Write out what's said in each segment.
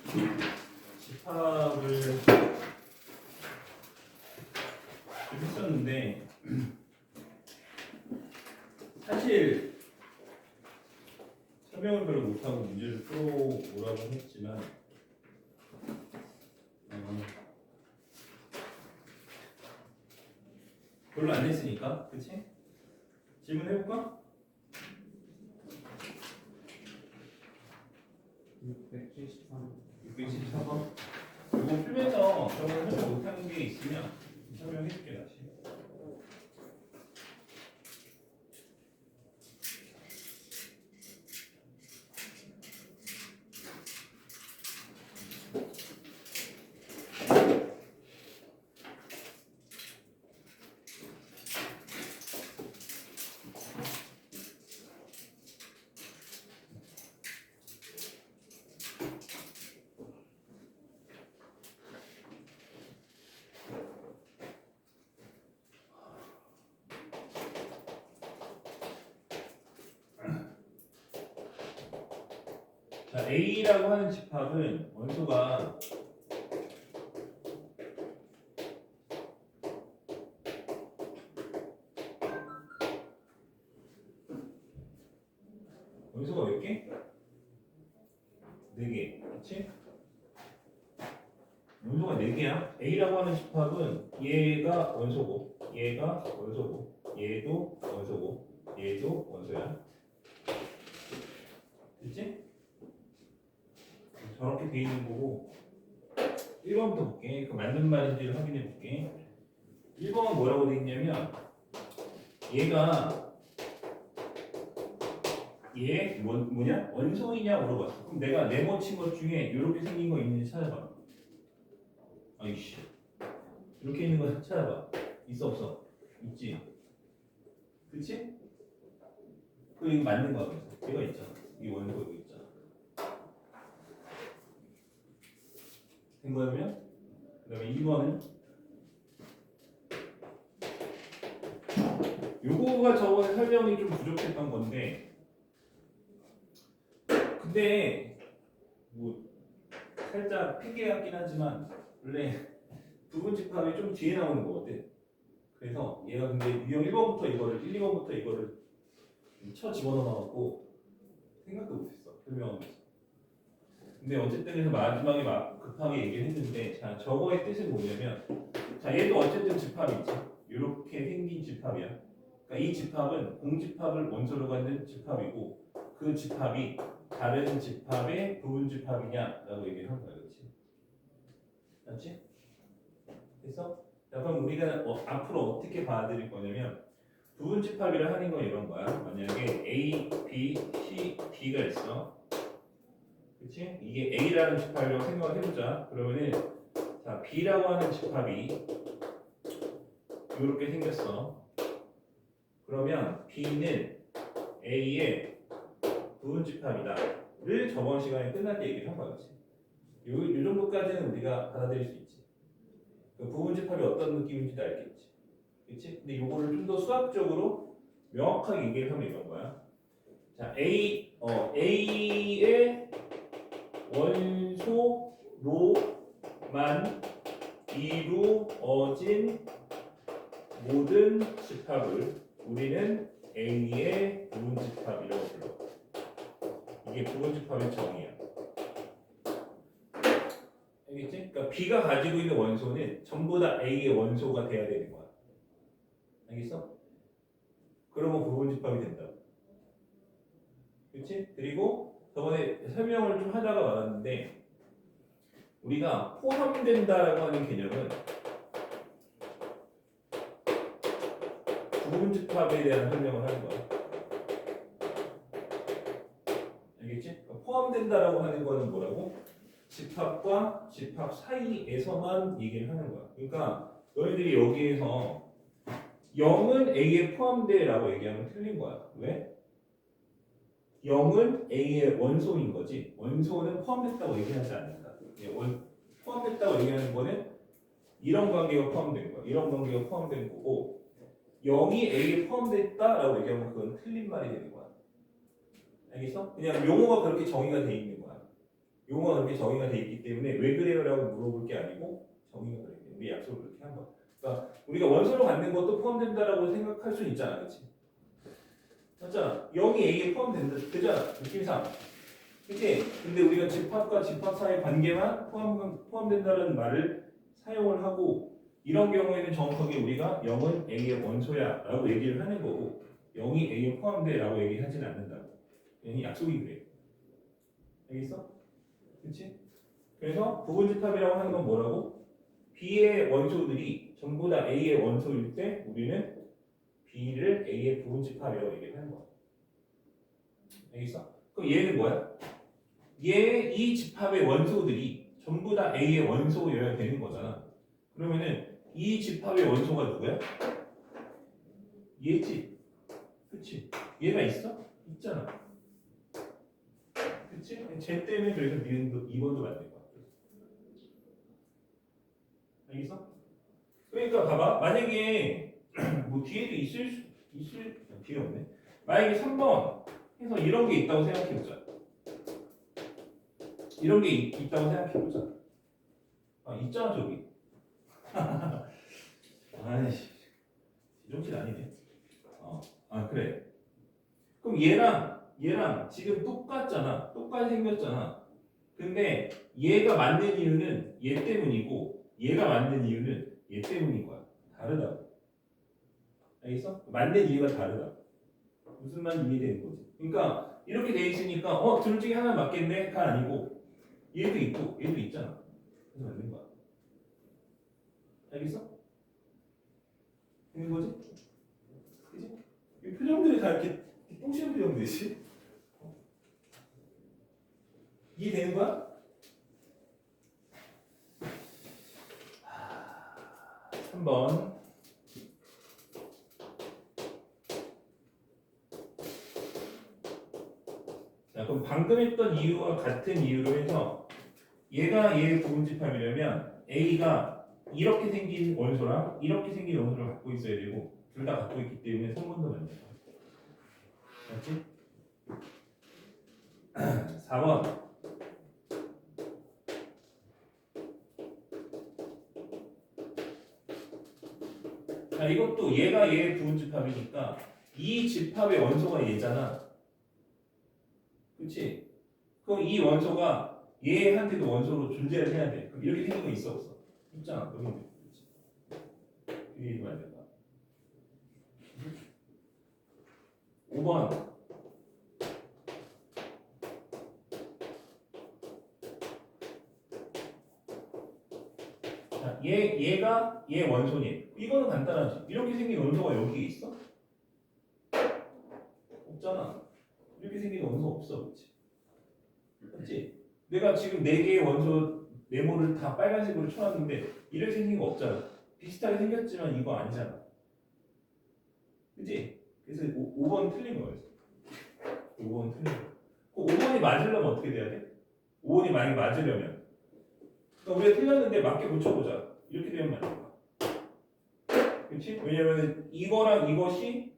집합을 좀 했었는데 사실 설명을 별로 못하고 문제를 풀어오라고 했지만 별로 안 했으니까, 그치? 질문해볼까? 674번. 이거 풀면서 저는 설명 못하는 게 있으면 설명해줄게 다시. 자, A라고 하는 집합은 원소가 몇 개? 4개. 그치? 원소가 4개야. A라고 하는 집합은 얘가 원소고, 얘가 원소고, 얘도 원소고, 얘도 원소야. 그치? 저렇게 돼 있는 거고 1번부터 볼게. 그 맞는 말인지를 확인해 볼게. 1번은 뭐라고 돼 있냐면 얘가 얘 뭐냐? 원소이냐 물어봤어. 그럼 내가 네모 친 것 중에 이렇게 생긴 거 있는지 찾아봐. 아이씨. 이렇게 있는 거 찾아봐. 있어 없어? 있지. 그치? 그 이거 맞는 거야. 그래서 얘가 있잖아. 이 원소 이거 있잖아. 된 거면 그다음에 2번은 요거가 저번에 설명이 좀 부족했던 건데 근데 뭐 살짝 핑계 같긴 하지만 원래 부분 집합이 좀 뒤에 나오는 거거든. 그래서 얘가 근데 유형 1번부터 이거를 1, 2번부터 이거를 쳐 집어넣어갖고 생각도 못했어 설명하면서. 근데 어쨌든 그래서 마지막에 막 급하게 얘기를 했는데 자 저거의 뜻은 뭐냐면 자 얘도 어쨌든 집합이지. 이렇게 생긴 집합이야. 그러니까 이 집합은 공집합을 원소로 갖는 집합이고 그 집합이 다른 집합의 부분 집합이냐라고 얘기를 한 거야, 그렇지? 맞지? 됐어? 자, 그럼 우리가 앞으로 어떻게 받아들일 거냐면 부분 집합이라 하는 건 이런 거야. 만약에 A, B, C, D가 있어. 그렇지? 이게 A라는 집합이라고 생각을 해보자. 그러면은 자 B라고 하는 집합이 이렇게 생겼어. 그러면 B는 A의 부분 집합이다를 저번 시간에 끝날 때 얘기를 한 거였지. 요 정도까지는 우리가 받아들일 수 있지. 그 부분 집합이 어떤 느낌인지도 알겠지. 그렇지? 근데 요거를 좀 더 수학적으로 명확하게 얘기를 하면 이런 거야. 자, A의 원소로만 이루어진 모든 집합을 우리는 A의 부분 집합이라고 불러. 이게 부분 집합의 정의야. 알겠지? 그러니까 B가 가지고 있는 원소는 전부 다 A의 원소가 돼야 되는 거야. 알겠어? 그러면 부분 집합이 된다고. 그렇지? 그리고 저번에 설명을 좀 하다가 말았는데 우리가 포함된다라고 하는 개념은 부분 집합에 대한 설명을 하는 거야. 알겠지? 그러니까 포함된다라고 하는 거는 뭐라고? 집합과 집합 사이에서만 얘기를 하는 거야. 그러니까 너희들이 여기에서 0은 A에 포함돼라고 얘기하면 틀린 거야. 왜? 0은 A의 원소인 거지. 원소는 포함됐다고 얘기하지 않는다. 포함됐다고 얘기하는 거는 이런 관계가 포함된 거야. 이런 관계가 포함된 거고 0이 A에 포함됐다라고 얘기하면 그건 틀린 말이 되는 거야. 알겠어? 그냥 용어가 그렇게 정의가 돼 있는 거야. 용어가 그렇게 정의가 돼 있기 때문에 왜 그래요라고 물어볼 게 아니고 정의가 그래. 우리 약속을 그렇게 한 거야. 그러니까 우리가 원소로 갖는 것도 포함된다라고 생각할 수 있잖아, 그렇지? 맞잖아. 0이 A에 되잖아, 느낌상. 그치? 근데 우리가 집합과 집합 사이의 관계만 포함된다는 말을 사용을 하고 이런 경우에는 정확하게 우리가 0은 A의 원소야 라고 얘기를 하는 거고 0이 A에 포함돼 라고 얘기하지는 않는다고. 괜히 약속이 그래. 알겠어? 그치? 그래서 부분집합이라고 하는 건 뭐라고? B의 원소들이 전부 다 A의 원소일 때 우리는 B를 A의 부분집합이라고 얘기를 하는 거야. 알겠어? 그럼 얘는 뭐야? 이 집합의 원소들이 전부 다 A의 원소여야 되는 거잖아. 그러면은 이 집합의 원소가 누구야? 얘지. 그치? 얘가 있어? 있잖아. 그치? 쟤 때문에 그래서 니은도 2번도 맞는 거야. 알겠어? 그러니까 봐봐. 만약에 뭐 뒤에도 있을 필요 없네. 만약에 3번 해서 이런 게 있다고 생각해보자. 이런 게 있다고 생각해보자. 아, 있잖아, 저기. 아이씨, 이정신 아니네. 그래. 그럼 얘랑 지금 똑같잖아. 똑같이 생겼잖아. 근데 얘가 맞는 이유는 얘 때문이고, 얘가 맞는 이유는 얘 때문인 거야. 다르다고. 알겠어? 맞는 이유가 다르다. 무슨 말인지 이해되는 거지. 그러니까 이렇게 돼 있으니까 둘 중에 하나 맞겠네?가 아니고 얘도 있고 얘도 있잖아. 그래서 맞는 거야. 알겠어? 되는 거지? 그지? 이 표정들이 다 이렇게 똥치는 표정들이지? 이해되는 거야? 3번. 자, 그럼 방금 했던 이유와 같은 이유로 해서 얘가 얘의 부분집합이려면 A가 이렇게 생긴 원소랑 이렇게 생긴 원소를 갖고 있어야 되고 둘 다 갖고 있기 때문에 3번도 맞는 거야. 맞지? 4번. 자, 이것도 얘가 얘의 부분집합이니까 이 집합의 원소가 얘잖아. 그치? 그럼 이 원소가 얘한테도 원소로 존재를 해야 돼. 그럼 이렇게 생긴 거 있어 없어? 있잖아. 여기 있네. 그치? 이게 안 된다. 5번. 자, 얘가 얘 원소니. 이거는 간단하지. 이렇게 생긴 원소가 여기에 있어? 없잖아. 이렇게 생긴 원소 없어. 그치? 그치? 내가 지금 4개의 원소 네모를 다 빨간색으로 쳐놨는데 이렇게 생긴 거 없잖아. 비슷하게 생겼지만 이거 아니잖아. 그치? 그래서 5번 틀린 거였어. 5번 틀린 거. 그 5번이 맞으려면 어떻게 돼야 돼? 5번이 만약에 맞으려면. 그러니까 우리가 틀렸는데 맞게 고쳐보자. 이렇게 되면 맞는 거야. 그치? 왜냐면 이거랑 이것이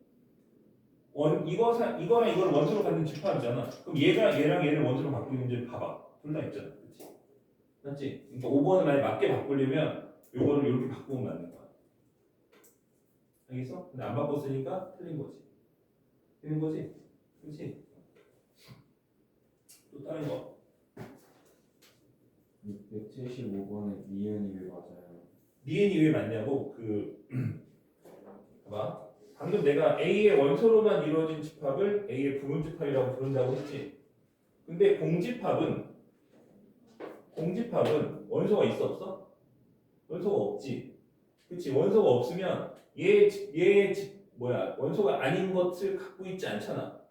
이거랑 이걸 원소로 갖는 집합이잖아. 그럼 얘가 얘랑 얘를 원소로 갖고 있는지 봐봐. 둘 다 있잖아. 그치? 맞지? 그러니까 5번을 만약에 맞게 바꾸려면 요거를 이렇게 바꾸면 맞는 거야. 알겠어? 근데 안 바꿨으니까 틀린 거지. 틀린 거지? 그렇지? 또 다른 거. 175번에 니은이 왜 맞아요? 니은이 왜 맞냐고? 봐봐. 방금 내가 A의 원소로만 이루어진 집합을 A의 부분집합이라고 부른다고 했지. 근데 공집합은 원소가 있어 없어? 원소가 없지. 그치? 원소가 없으면 원소가 아닌 것을 갖고 있지 않잖아.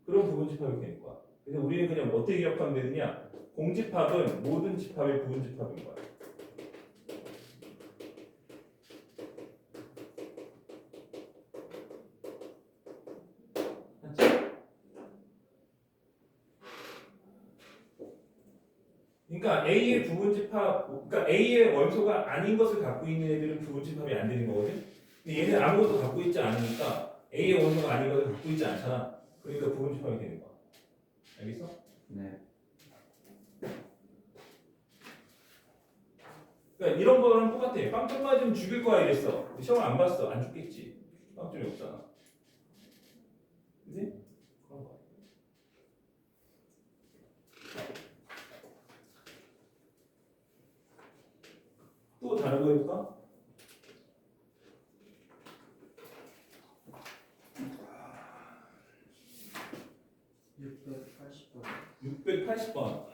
그런 부분집합이 되는 거야. 그래서 우리는 그냥 어떻게 기억하면 되느냐? 공집합은 모든 집합의 부분집합인 거야. 맞지? 그러니까 A의 부분집합, 그러니까 A의 원소가 아닌 것을 갖고 있는 애들은 부분집합이 안 되는 거거든. 근데 얘는 아무것도 갖고 있지 않으니까 A의 원소가 아닌 것을 갖고 있지 않잖아. 그러니까 부분집합이 되는 거야. 알겠어? 네. 그러니까 이런 거랑 똑같아. 빵점 맞으면 죽일 거야 이랬어. 시험 안 봤어. 안 죽겠지. 빵점이 없잖아. 그지? 그런 거. 또 다른 거 해볼까? 번 680번.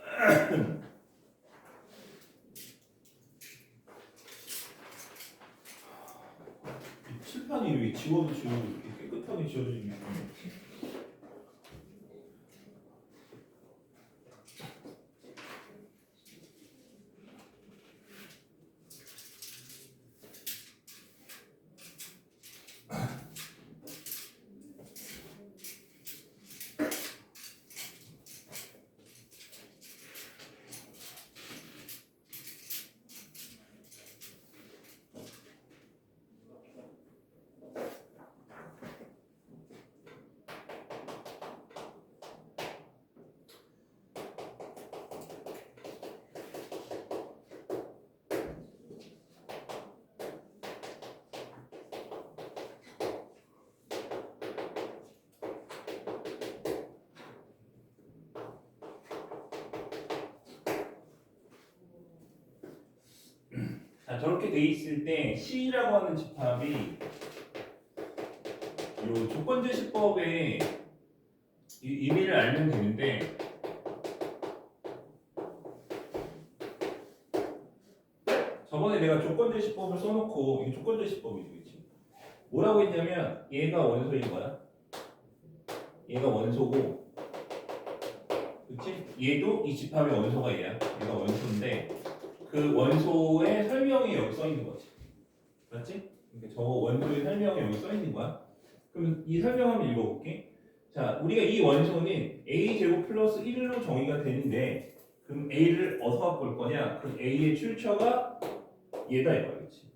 칠판이 왜 지워도 이렇게 깨끗하게 지워지지? 자, 저렇게 돼 있을 때 C라고 하는 집합이 요 조건제시법의 의미를 알면 되는데 저번에 내가 조건제시법을 써놓고 이게 조건제시법이지, 그렇지? 뭐라고 했냐면 얘가 원소인 거야. 얘가 원소고, 그렇지? 얘도 이 집합의 원소가 얘야. 얘가 원소인데 그 원소의 설명이 여기 써 있는 거지, 맞지? 그러니까 저 원소의 설명이 여기 써 있는 거야. 그럼 이 설명 한번 읽어볼게. 자, 우리가 이 원소는 a 제곱 플러스 1로 정의가 되는데 그럼 a를 어디서 갖고 올 거냐? 그 a의 출처가 얘다 이거야, 그렇지?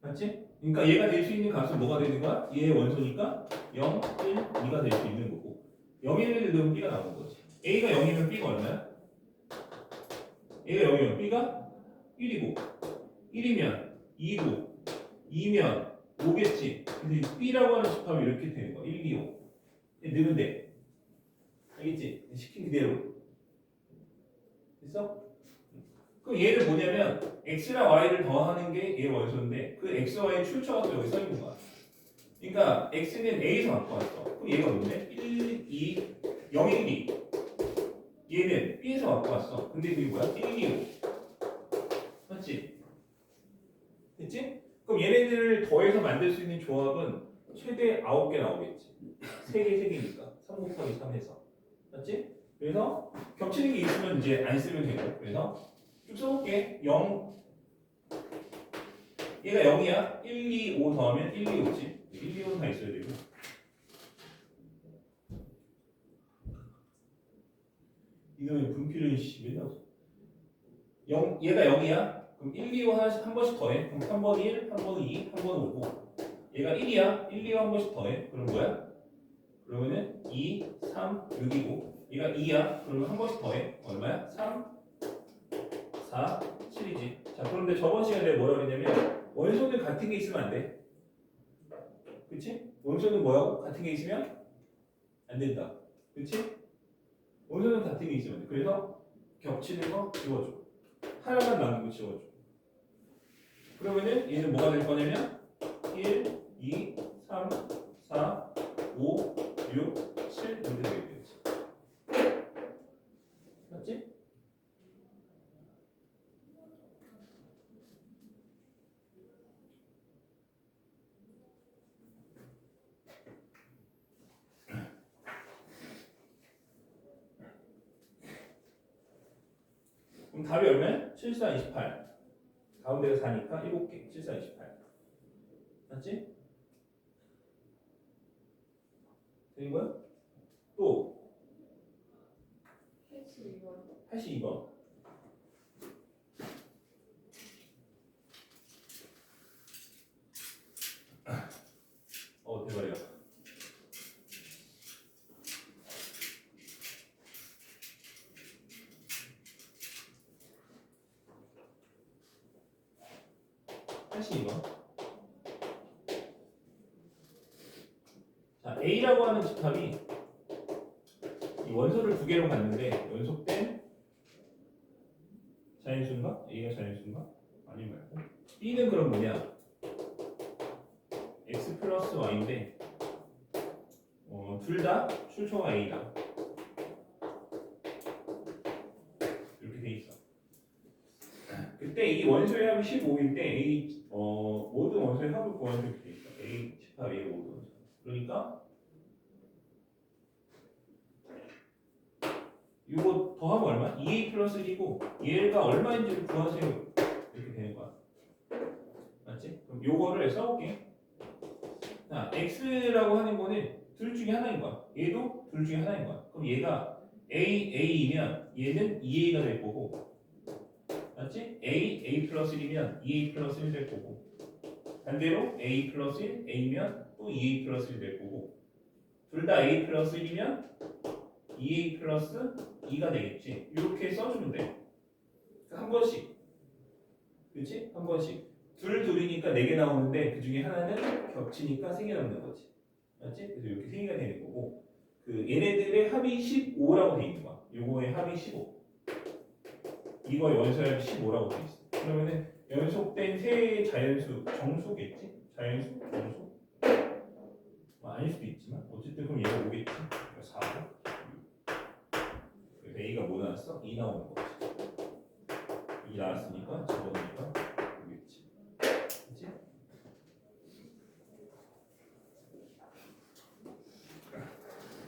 맞지? 그러니까 얘가 될 수 있는 값은 뭐가 되는 거야? 얘의 원소니까 0, 1, 2가 될 수 있는 거고 0이면 넣으면 b가 나오는 거지. a가 0이면 b가 얼마야? a가 0이면 b가 1이고 1이면 2고 2면 5겠지. 근데 b라고 하는 집합이 이렇게 되는 거야. 1, 2, 5. 넣으면 돼. 알겠지? 시킨 그대로. 됐어? 그럼 얘를 뭐냐면 x랑 y를 더하는 게 얘 원소인데 그 x, y의 출처가 또 여기 써 있는 거야. 그러니까 x는 a에서 갖고 왔어. 그럼 얘가 뭔데? 1, 2, 0, 1, 2. 얘는 b에서 갖고 왔어. 근데 그게 뭐야? 1, 2, 5. 맞지? 됐지? 그럼 얘네들을 더해서 만들 수 있는 조합은 최대 9개 나오겠지. 3개, 3개니까. 3 곱하기 3해서. 맞지? 그래서 겹치는 게 있으면 이제 안 쓰면 되고. 그래서 쭉 써볼게. 0. 얘가 0이야. 1, 2, 5 더하면 1, 2, 5지. 1, 2, 5는 다 있어야 되고. 이거는 분필은 맨날 0, 얘가 0이야. 그럼 1, 2, 5 하나씩 한 번씩 더해. 그럼 3번 1, 3번 2, 3번 5고. 얘가 1이야. 1, 2, 5 한 번씩 더해. 그럼 뭐야? 그러면은 2, 3, 6이고. 얘가 2야. 그러면 한 번씩 더해. 얼마야? 3, 4, 7이지. 자, 그런데 저번 시간에 내가 뭐라고 했냐면 원소는 같은 게 있으면 안 돼. 그치? 원소는 뭐하고? 같은 게 있으면 안 된다. 그치? 원소는 같은 게 있으면 안 돼. 그래서 겹치는 거 지워줘. 하나만 남는 거 지워줘. 그러면은 얘는 뭐가 될 거냐면 1, 2, 3, 4, 5, 6, 7 이렇게 되겠지. 맞지? 그럼 답이 얼마야? 7, 4, 28. 가운데가 4니까 7개. 7, 4, 28. 맞지? 되는 거야? 또 82번. 82번. 대박이야. 다시 이거. 자, A라고 하는 집합이 이 원소를 두 개로 갖는데 연속된 자연수인가? A가 자연수인가? 아니 말고 B는 그럼 뭐냐? X 플러스 Y인데 둘 다 출처가 A다. 이렇게 돼 있어. 그때 이 원소의 합이 15일 때 A 모든 원소의 합을 구하는 이렇게 돼 있어. A 집합 A 모든 원소. 그러니까 이거 더하면 얼마? 2A 플러스 1이고 얘가 얼마인지를 구하세요. 이렇게 되는 거야. 맞지? 그럼 요거를 써볼게. 자, X라고 하는 거는 둘 중에 하나인 거야. 얘도 둘 중에 하나인 거야. 그럼 얘가 A이면 얘는 2A가 될 거고, 맞지? A 플러스 1이면 2A 플러스 1 될 거고, 반대로 A 플러스 1, A면 또 2A 플러스 1 될 거고, 둘 다 A 플러스 1이면 2A 플러스 2가 되겠지. 이렇게 써주면 돼. 한 번씩. 그렇지? 한 번씩. 둘이니까 4개 나오는데 그 중에 하나는 겹치니까 3개 남는 거지. 맞지? 그래서 이렇게 3개가 되는 거고, 그 얘네들의 합이 15라고 돼 있는 거야. 요거의 합이 15. 이거의 원소의 합이 15라고 돼 있어. 그러면은 연속된 세 자연수 정수겠지? 자연수? 정수? 뭐 아닐 수도 있지만 어쨌든 그럼 얘가 오겠지. 그러니까 4고. 그래서 A가 뭐 나왔어? 2 나오는 거지. 2 나왔으니까 집어넣으니까 오겠지. 그치?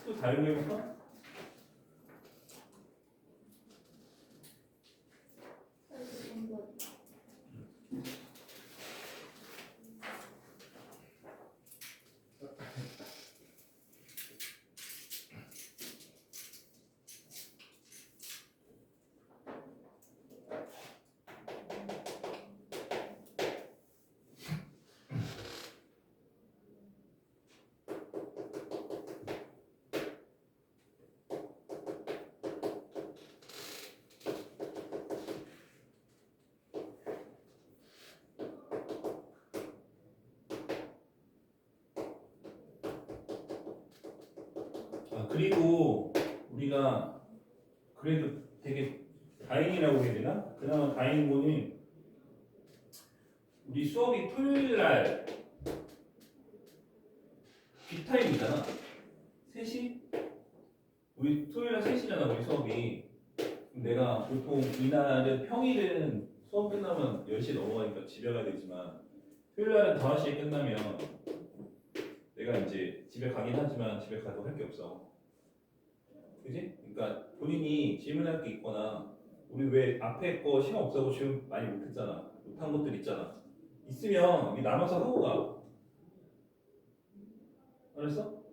또 다른 거 해볼까? 그리고 우리가 그래도 되게 다행이라고 해야 되나? 그나마 다행인 거는 우리 수업이 토요일 날 B타임이잖아. 3시? 우리 토요일 날 3시잖아, 우리 수업이. 내가 보통 이날은 평일은 수업 끝나면 10시 넘어가니까 집에 가야 되지만 토요일 날은 5시에 끝나면 내가 이제 집에 가긴 하지만 집에 가도 할 게 없어. 그지? 그러니까 본인이 질문할 게 있거나 우리 왜 앞에 거 시간 없다고 지금 많이 못했잖아. 못한 것들 있잖아. 있으면 여기 남아서 하고 가. 알았어?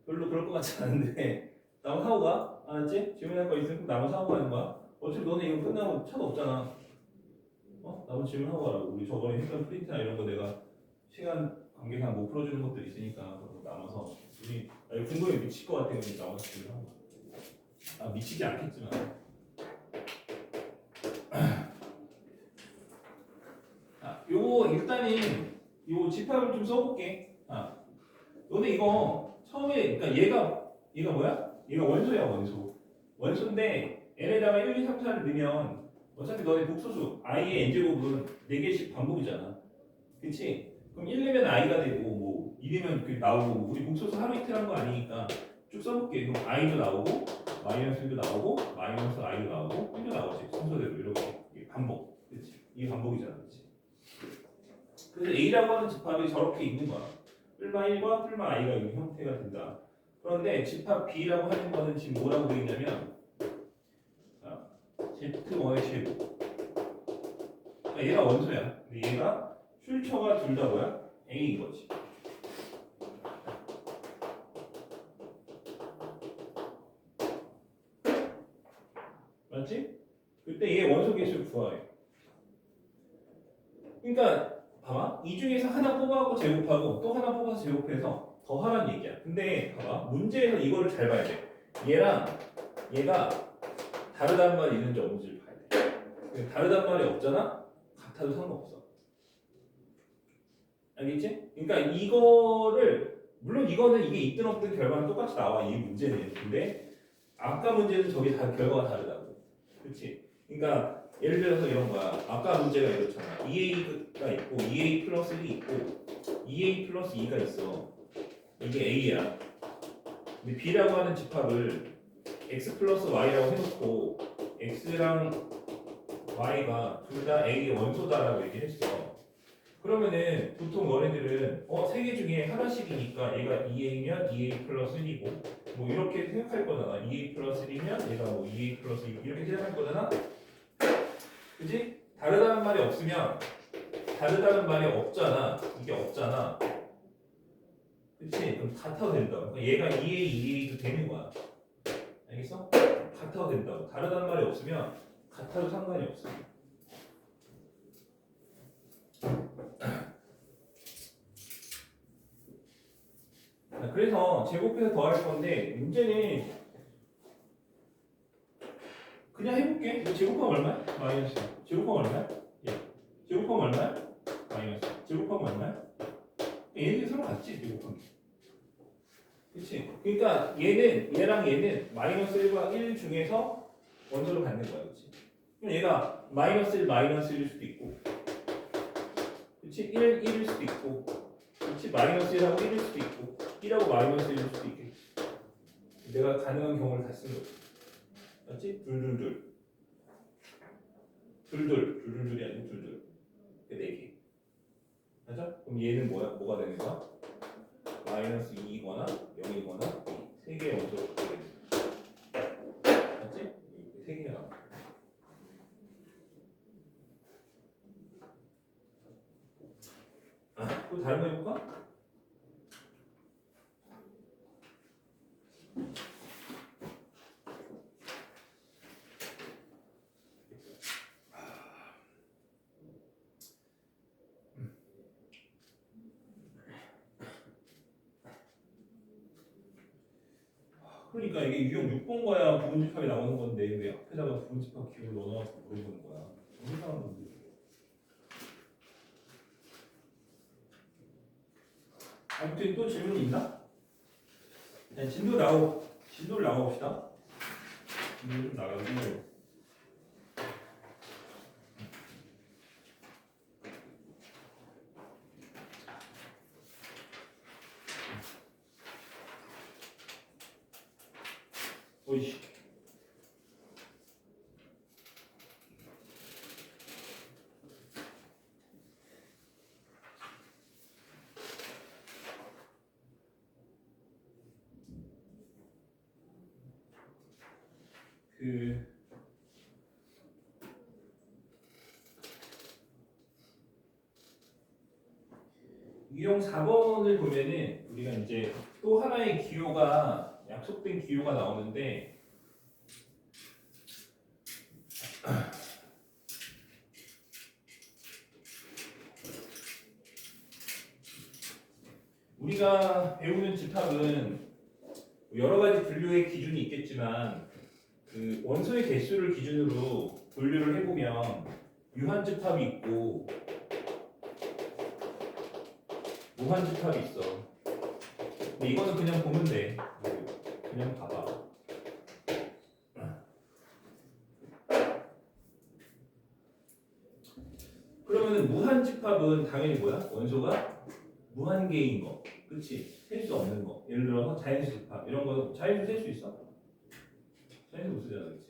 별로 그럴 것 같지 않은데 남아서 하고 가. 알았지? 질문할 거 있으면 남아서 하고 가는 거야. 어차피 너네 이거 끝나면 차도 없잖아. 남은 질문하고 가라고. 우리 저번에 했던 프린트나 이런 거 내가 시간 관계상 못 풀어주는 것들 있으니까 남아서 우리 궁금해 미칠 것 같아요. 남아서 질문하고 가. 미치지 않겠지만. 요거 일단은 요 집합을 좀 써볼게. 너네 이거 처음에 그러니까 얘가 뭐야? 얘가 원소야 원소. 원소인데 n에다가 1, 2, 3, 4를 넣으면 어차피 너네 복소수 i의 n제곱은 4개씩 반복이잖아. 그치? 그럼 1 넣으면 i가 되고 뭐 2 넣으면 그 나오고 우리 복소수 하루 이틀 한 거 아니니까 쭉 써볼게. 그럼 i도 나오고 마이너스 1도 나오고 마이너스 i도 나오고 1도 나오지. 순서대로 이렇게 이게 반복. 그치? 이게 반복이잖아. 그치? 그래서 A라고 하는 집합이 저렇게 있는 거야. 뿔마 1과 뿔마 i가 있는 형태가 된다. 그런데 집합 B라고 하는 거는 지금 뭐라고 되어 있냐면 Z1의 제곱. 그러니까 얘가 원소야. 근데 얘가 출처가 둘 다 뭐야? A인 거지. 맞지? 그때 얘 원소 개수를 구하래. 그러니까 봐봐. 이 중에서 하나 뽑아갖고 제곱하고 또 하나 뽑아서 제곱해서 더하라는 얘기야. 근데 봐봐. 문제에서 이거를 잘 봐야 돼. 얘랑 얘가 다르단 말이 있는지 없는지를 봐야 돼. 다르단 말이 없잖아? 같아도 상관없어. 알겠지? 그러니까 이거를 물론 이거는 이게 있든 없든 결과는 똑같이 나와 이 문제는. 근데 아까 문제는 저기 다 결과가 다르다고. 그렇지? 그러니까 예를 들어서 이런 거야. 아까 문제가 이렇잖아. 2a가 있고 2a 플러스 1이 있고 2a 플러스 2가 있어. 이게 a야. 근데 b라고 하는 집합을 x 플러스 y라고 해놓고 x랑 y가 둘 다 a의 원소다라고 얘기를 했어. 그러면은 보통 너네들은 세 개 중에 하나씩이니까 얘가 2a면 2a 플러스 1이고 뭐 이렇게 생각할 거잖아. 2a 플러스 1이면 얘가 뭐 2a 플러스 2 이렇게 생각할 거잖아. 그지? 다르다는 말이 없으면 다르다는 말이 없잖아. 이게 없잖아. 그치? 그럼 같아도 된다고. 그러니까 얘가 2a, 2a도 되는 거야. 알겠어? 같아도 된다고. 다르다는 말이 없으면 같아도 상관이 없어. 그래서 제곱해서 더할 건데 문제는 그냥 해볼게. 이거 제곱하면 얼마야? 마이너스. 제곱하면 얼마야? 예. 제곱하면 얼마야? 마이너스. 제곱하면 얼마야? 얘네들이 서로 같지? 제곱하면. 그치? 그러니까 얘는 얘랑 얘는 마이너스 1과 1 중에서 원소를 갖는 거야. 그치? 그럼 얘가 마이너스 1, 마이너스 1일 수도 있고 그치? 1, 1일 수도 있고 그치? 마이너스 1하고 1일 수도 있고 1하고 마이너스 1일 수도 있겠지. 내가 가능한 경우를 다 쓰는 거지. 맞지? 둘둘둘 둘둘둘이 아니고 둘둘. 그 4개. 맞아? 그럼 얘는 뭐가 되는 거야? 마이너스 2이거나 0이거나 3개의 원소가 되는 거야. 맞지? 3개가 나와. 또 다른 거 해볼까? 그러니까 이게 유형 6번 거야 부분집합이 나오는 건데 왜 앞에다가 부분집합 기호를 넣어놔서 물어보는 거야? 너무 이상한 건데. 아무튼 또 질문이 있나? 네, 진도를 나가봅시다. 진도 좀 나가고. 오이씨. 유형 4번을 보면은 우리가 이제 또 하나의 기호가 약속된 기호가 나오는데 우리가 배우는 집합은 여러 가지 분류의 기준이 있겠지만 그 원소의 개수를 기준으로 분류를 해보면 유한집합이 있고 무한집합이 있어. 근데 이거는 그냥 보면 돼. 그냥 봐봐. 그러면은 무한집합은 당연히 뭐야? 원소가 무한개인 거. 그치? 셀 수 없는 거. 예를 들어서 자연수 집합 이런 거 자연수 셀 수 있어? 자연수 못 쓰잖아. 그치?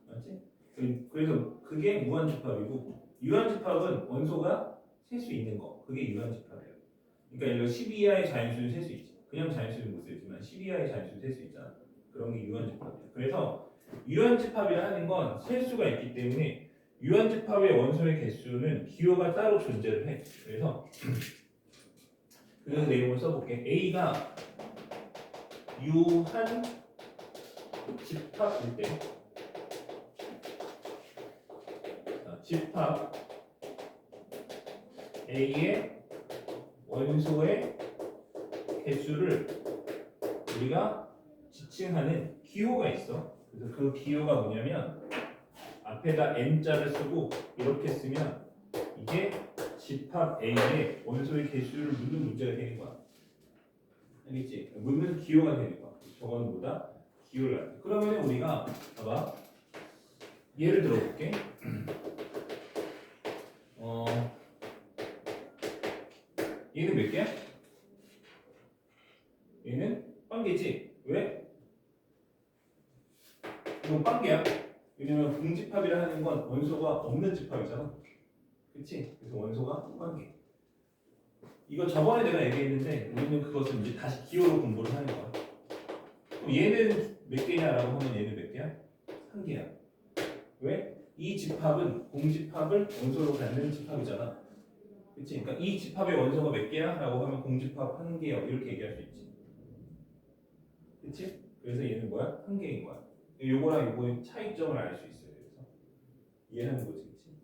맞지? 그래서 그게 무한집합이고 유한집합은 원소가 셀 수 있는 거. 그게 유한집합이야. 그러니까 예를 들어 10 이하의 자연수는 셀 수 있지. 그냥 자연수는 못 쓰지만 10 이하의 자연수는 셀 수 있잖아. 그런 게 유한집합이야. 그래서 유한집합이라 하는 건 셀 수가 있기 때문에 유한집합의 원소의 개수는 기호가 따로 존재를 해. 그래서 그 내용을 써볼게. A가 유한 집합일 때 집합 A의 원소의 개수를 우리가 지칭하는 기호가 있어. 그래서 그 기호가 뭐냐면 앞에다 n자를 쓰고 이렇게 쓰면 이게 집합 A의 원소의 개수를 묻는 문제가 되는 거야. 알겠지? 묻는 기호가 되는 거야. 저거는 뭐다? 기호를 갖다. 그러면 우리가 봐봐. 예를 들어볼게. 얘는 몇 개야? 얘는 빵개지. 왜? 이건 빵개야. 왜냐면 공집합이라 하는 건 원소가 없는 집합이잖아. 그치? 그래서 원소가 빵개. 이거 저번에 내가 얘기했는데 우리는 그것을 이제 다시 기호로 공부를 하는 거야. 그럼 얘는 몇 개냐라고 하면 얘는 몇 개야? 한 개야. 왜? 이 집합은 공집합을 원소로 갖는 집합이잖아. 그치? 그러니까 이 집합의 원소가 몇 개야? 라고 하면 공집합 한 개요. 이렇게 얘기할 수 있지. 그치? 그래서 얘는 뭐야? 한 개인 거야. 요거랑 요거의 차이점을 알 수 있어요. 그래서 이해하는 거지. 그치?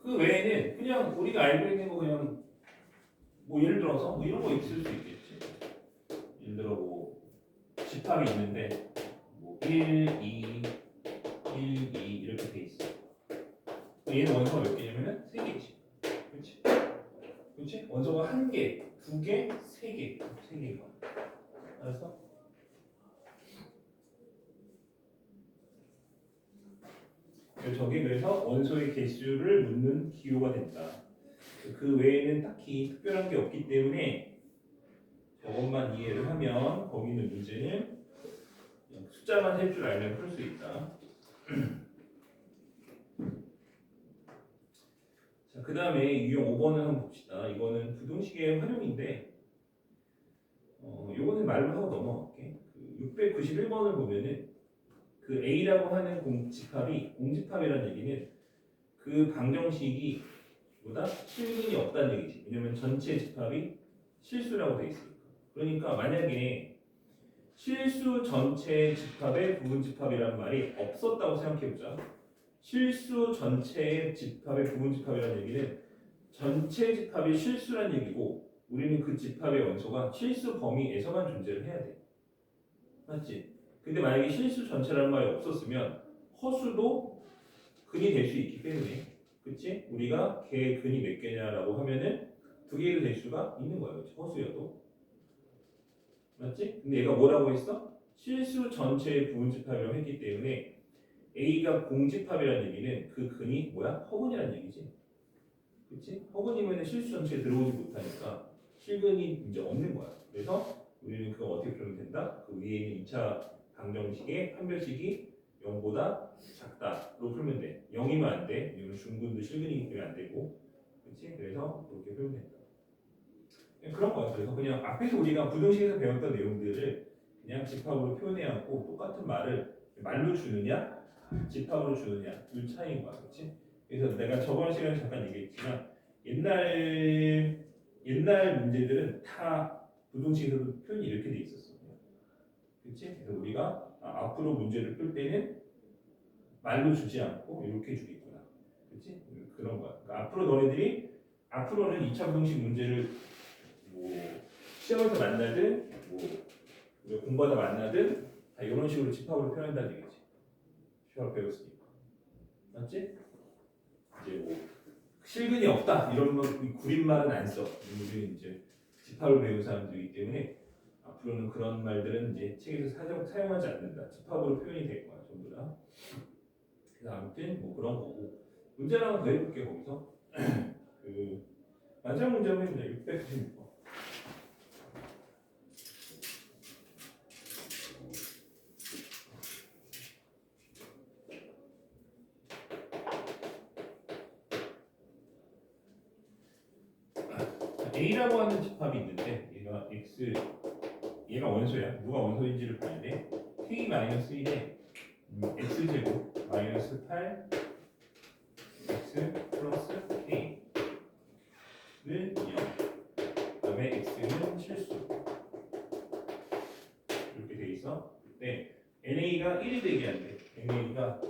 그 외에는 그냥 우리가 알고 있는 거 그냥 뭐 예를 들어서 뭐 이런 거 있을 수 있겠지. 예를 들어 뭐 집합이 있는데 뭐 1, 2, 1, 2 이렇게 돼 있어. 얘는 원소가 몇 개냐면은 3개지. 그렇지? 그렇지? 원소가 1개, 2개, 3개, 3개인 거야. 알았어? 저게 그래서 원소의 개수를 묻는 기호가 된다. 그 외에는 딱히 특별한 게 없기 때문에 저것만 이해를 하면 거기 있는 문제는 그냥 숫자만 셀 줄 알면 풀 수 있다. 자, 그 다음에 유형 5번을 한번 봅시다. 이거는 부등식의 활용인데 요거는 말로 하고 넘어갈게. 그 691번을 보면은 그 A라고 하는 공집합이라는 얘기는 그 방정식이 보다 실근이 없다는 얘기지. 왜냐면 전체 집합이 실수라고 돼 있으니까. 그러니까 만약에 실수 전체 집합의 부분집합이라는 말이 없었다고 생각해보자. 실수 전체의 집합의 부분집합이라는 얘기는 전체 집합이 실수란 얘기고 우리는 그 집합의 원소가 실수 범위에서만 존재를 해야 돼. 맞지? 근데 만약에 실수 전체라는 말이 없었으면 허수도 근이 될 수 있기 때문에 그치? 우리가 걔 근이 몇 개냐라고 하면은 2개가 될 수가 있는 거예요. 허수여도. 맞지? 근데 얘가 뭐라고 했어? 실수 전체의 부분집합이라고 했기 때문에 A가 공집합이라는 얘기는 그 근이 뭐야? 허근이라는 얘기지. 그치? 허근이면 실수 전체에 들어오지 못하니까 실근이 이제 없는 거야. 그래서 우리는 그거 어떻게 풀면 된다? 그 위에 있는 2차 방정식의 판별식이 0보다 작다로 풀면 돼. 0이면 안 돼. 이건 중근도 실근이기 때문에 안 되고. 그치? 그래서 그렇게 풀면 된다. 그냥 그런 거야. 그래서 그냥 앞에서 우리가 부등식에서 배웠던 내용들을 그냥 집합으로 표현해야 하고 똑같은 말을 말로 주느냐 집합으로 주느냐 이 차이인 거야. 그치? 그래서 내가 저번 시간에 잠깐 얘기했지만 옛날 문제들은 다 부등식에서도 표현이 이렇게 돼 있었어. 그치? 그래서 우리가 앞으로 문제를 풀 때는 말로 주지 않고 이렇게 주겠구나. 그치? 그런 거야. 그러니까 앞으로 너네들이 앞으로는 2차 부등식 문제를 뭐 시험에서 만나든 뭐 우리가 공부하다 만나든 다 이런 식으로 집합으로 표현한다는 얘기지. 시험 배웠으니까. 맞지? 이제 뭐 실근이 없다 이런 거 구린말은 안 써. 우리는 이제 집합을 배운 사람들이기 때문에 앞으로는 그런 말들은 이제 책에서 사용하지 않는다. 집합으로 표현이 될 거야 전부 다. 그래서 아무튼 뭐 그런 거고 문제를 하나 더 해볼게 거기서. 그 마지막 문제 한번 해보자. 696번. A라고 하는 집합이 있는데 얘가 원소야. 누가 원소인지를 봐야 돼. K-1에 X제곱 마이너스 8 X 플러스 K는 0. 그다음에 X는 실수. 이렇게 돼 있어. 네. NA가 1이 되게 안 돼. NA가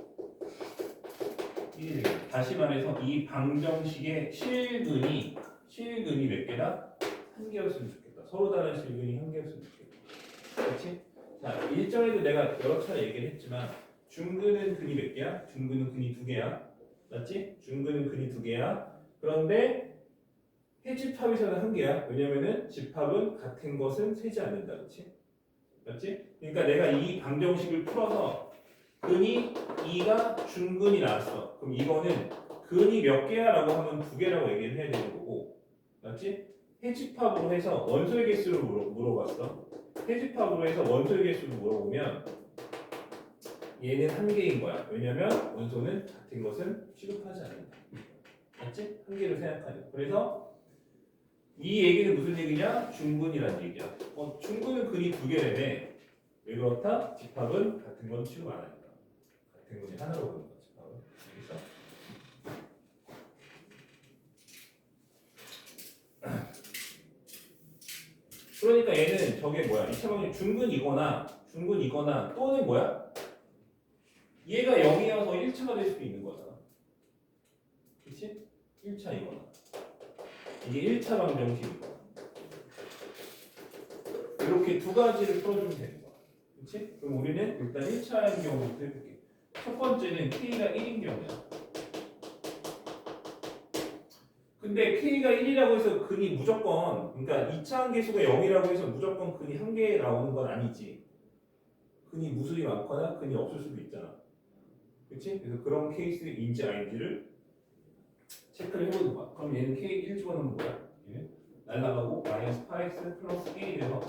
1이 되게 안 돼. 다시 말해서 이 방정식의 실근이 몇 개다? 한 개였으면 좋겠다. 서로 다른 실근이 한 개였으면 좋겠다. 그렇지? 자, 일정에도 내가 여러 차례 얘기를 했지만 중근은 근이 몇 개야? 중근은 근이 두 개야. 맞지? 중근은 근이 두 개야. 그런데 해집합에서는 한 개야. 왜냐면은 집합은 같은 것은 세지 않는다. 그렇지? 맞지? 그러니까 내가 이 방정식을 풀어서 근이 2가 중근이 나왔어. 그럼 이거는 근이 몇 개야? 라고 하면 두 개라고 얘기를 해야 되는 거고. 맞지? 해집합으로 해서 원소의 개수를 물어봤어. 해집합으로 해서 원소의 개수를 물어보면 얘는 한 개인 거야. 왜냐면 원소는 같은 것은 취급하지 않는다. 맞지? 한 개를 생각하니. 그래서 이 얘기는 무슨 얘기냐? 중근이라는 얘기야. 중근은 근이 두 개래네. 왜 그렇다? 집합은 같은 건 취급 안 하니까. 같은 근이 하나로 보는 거야. 집합은. 알겠어? 그러니까 얘는 저게 뭐야? 2차 방정식 중근이거나 또는 뭐야? 얘가 0이어서 1차가 될 수도 있는 거잖아. 그치? 1차이거나. 이게 1차 방정식인 거야. 이렇게 두 가지를 풀어주면 되는 거야. 그치? 그럼 우리는 일단 1차인 경우부터 해볼게. 첫 번째는 K가 1인 경우야. 근데 K가 1이라고 해서 근이 무조건, 그러니까 2차 한계수가 0이라고 해서 무조건 근이 한 개 나오는 건 아니지. 근이 무수히 많거나 근이 없을 수도 있잖아. 그치? 그래서 그런 케이스인지 아닌지를 체크를 해보는 거야. 그럼 얘는 K1 집어넣으면 뭐야? 얘는 날라가고 마이너스 8x 플러스 1이 돼서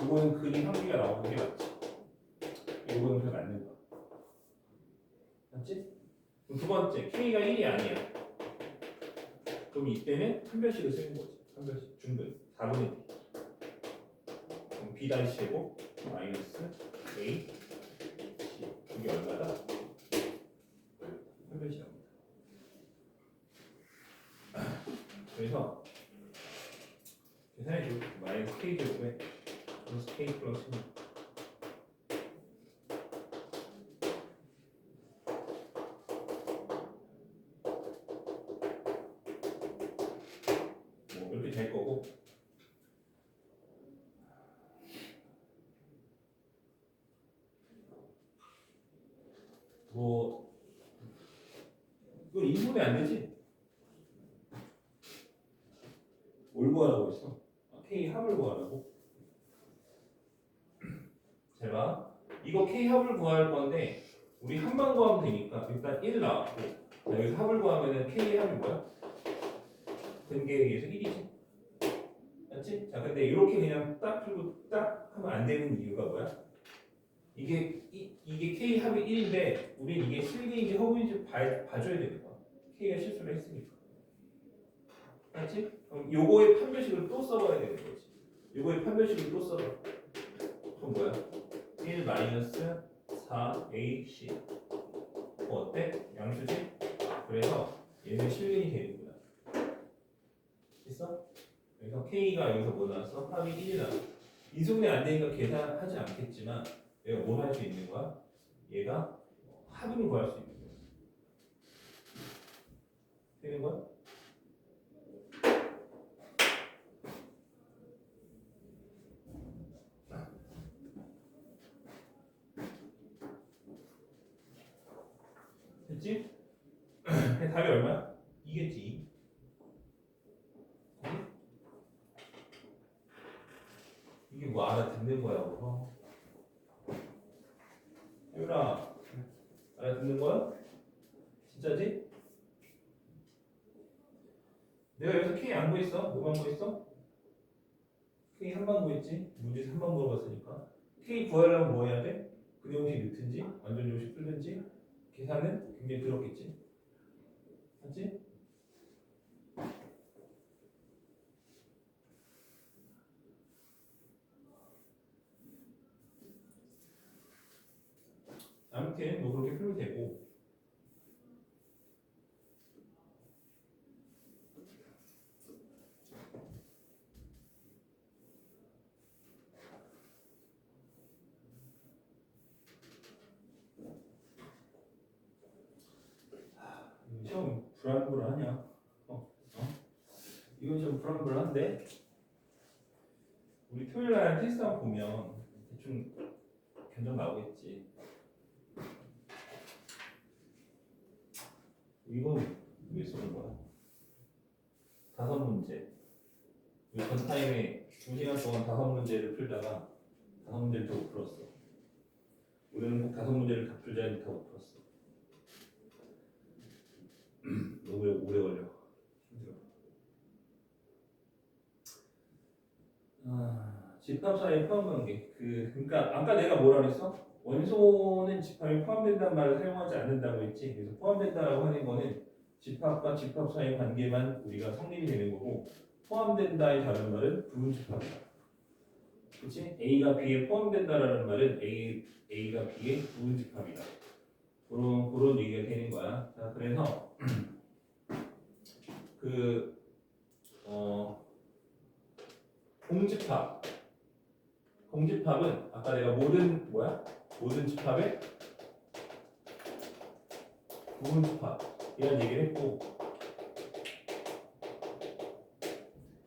이거는 근이 한 개가 나오는 게 맞지. 이거는 그냥 맞는 거야. 맞지? 그럼 두 번째, K가 1이 아니야. 그럼 이때는 한 별씩을 쓰는 거지. 한 별씩 중근 4분의 B. 그럼 B 다시 제곱 마이너스 A C. 이게 얼마다? 한 별씩 합니다. 그래서 계산해줘. 마이너스 K 제곱에 플러스 K 플러스 1. 뭐 이렇게 될 거고. 뭐 이거 인분이 안 되지? 뭘 구하라고 했어? K 합을 구하라고? 잘 봐. 이거 K 합을 구할 건데 우리 합만 구하면 되니까 일단 1 나왔고 자, 여기서 합을 구하면은 K 합이 뭐야? 근계에 의해서 1이지. 맞지? 자 근데 이렇게 그냥 딱 풀고 딱 하면 안 되는 이유가 뭐야? 이게 K 합이 1인데 우린 이게 실근인지 허브인지 봐줘야 되는 거야. K가 실수를 했으니까. 맞지? 그럼 요거의 판별식을 또 써봐야 되는 거지. 요거의 판별식을 또 써봐. 그럼 뭐야? 1 마이너스 4AC. 어때? 양수지? 그래서 얘는 실근이 되는구나. 됐어? 그래서 K가 여기서 뭐 나왔어? 합이 1이 나왔어. 인수분해 안 되니까 계산하지 않겠지만 내가 뭘 할 수 있는 거야? 얘가 합을 구할 수 있는 거야. 되는 거야? 됐지? 답이 얼마야? 이겠지. 이게 뭐 알아듣는 거야, 그거? 유라, 알아듣는 거야? 진짜지? 내가 여기서 K 안 구했어? 뭐만 구했어? K 한번 구했지? 문제에서 한번 물어봤으니까. K 구하려면 뭐 해야 돼? 근형식 넣든지, 완전정식 풀든지, 계산은 굉장히 들었겠지? 맞지? 아무튼 뭐 그렇게 풀면 되고. 시험 불안불안하냐? 이건 좀 불안불안한데? 우리 토요일 날 테스트 한번 보면 대충 견적 나오겠지. 이건 왜 쓰는 거야? 5문제. 우리 전 타임에 2시간 동안 5문제를 풀다가 5문제를 더 못 풀었어. 오늘은 꼭 5문제를 다 풀자 했는데 다 못 풀었어. 너무 오래 걸려. 힘들어. 집합 사이의 포함 관계. 그러니까 아까 내가 뭐라 그랬어? 원소는 집합에 포함된다는 말을 사용하지 않는다고 했지. 그래서 포함된다라고 하는 거는 집합과 집합 사이의 관계만 우리가 성립이 되는 거고, 포함된다의 다른 말은 부분 집합이다. 그렇지? A가 B에 포함된다라는 말은 A가 B의 부분 집합이다. 그런 얘기가 되는 거야. 자, 그래서 공집합은 아까 내가 모든 집합의 부분 집합 이런 얘기를 했고,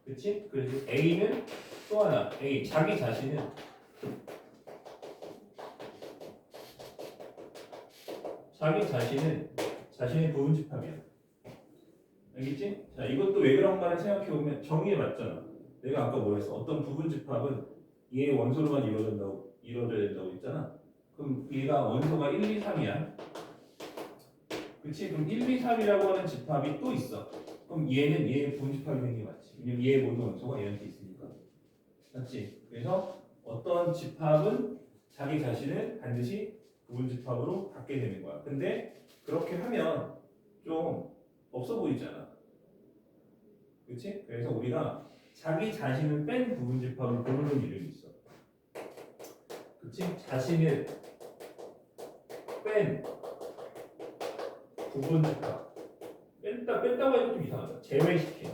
그렇지? 그래서 A는 또 하나, 자기 자신은 자신의 부분 집합이야. 알겠지? 자, 이것도 왜 그런가를 생각해보면 정의에 맞잖아. 내가 아까 뭐랬어? 어떤 부분 집합은 얘의 원소로만 이루어져야 된다고 했잖아. 그럼 얘가 원소가 1, 2, 3이야. 그치? 그럼 1, 2, 3이라고 하는 집합이 또 있어. 그럼 얘는 얘의 부분 집합이 되는 게 맞지. 왜냐면 얘의 모든 원소가 얘한테 있으니까. 맞지? 그래서 어떤 집합은 자기 자신을 반드시 부분 집합으로 갖게 되는 거야. 근데 그렇게 하면 좀 없어 보이잖아. 그치? 그래서 우리가 자기 자신을 뺀 부분 집합을 부르는 이름이 있어. 그치? 자신을 뺀 부분 집합. 뺀다고 하니까 좀 이상하다. 제외시킨.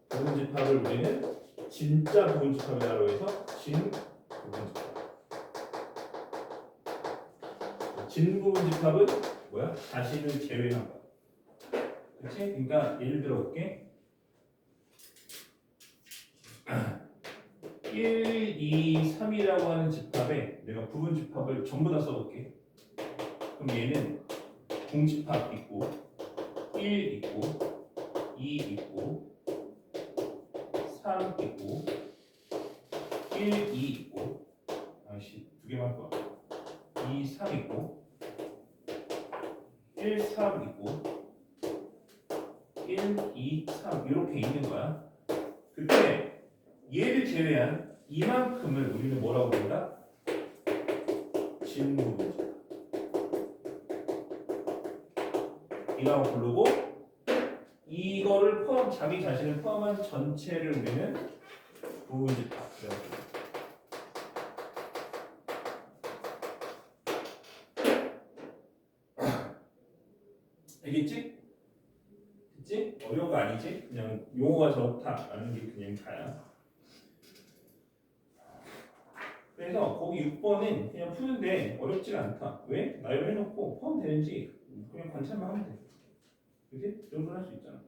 부분 집합을 우리는 진짜 부분 집합이라고 해서 진 부분 집합. 진 부분 집합은 뭐야? 자신을 제외한 거야. 그치? 그러니까 예를 들어 볼게. 1, 2, 3이라고 하는 집합에 내가 부분 집합을 전부 다 써볼게. 그럼 얘는 공집합 있고 1 있고 2 있고 3 있고 1, 2 있고 두 개만 할 거야. 2, 3 있고 1, 3 있고 1, 2, 3 이렇게 있는 거야. 그때 얘를 제외한 이만큼을 우리는 뭐라고 부른다? 진부분 이라고 부르고, 이거를 자기 자신을 포함한 전체를 우리는 부분 집합이라고 부른다. 알겠지? 됐지? 어려운 거 아니지? 그냥 용어가 좋다라는 게 그냥 다야. 그래서 거기 6번은 그냥 푸는데 어렵지가 않다. 왜? 나열을 해놓고 포함되는지 그냥 관찰만 하면 돼. 그치? 그 정도는 할 수 있잖아.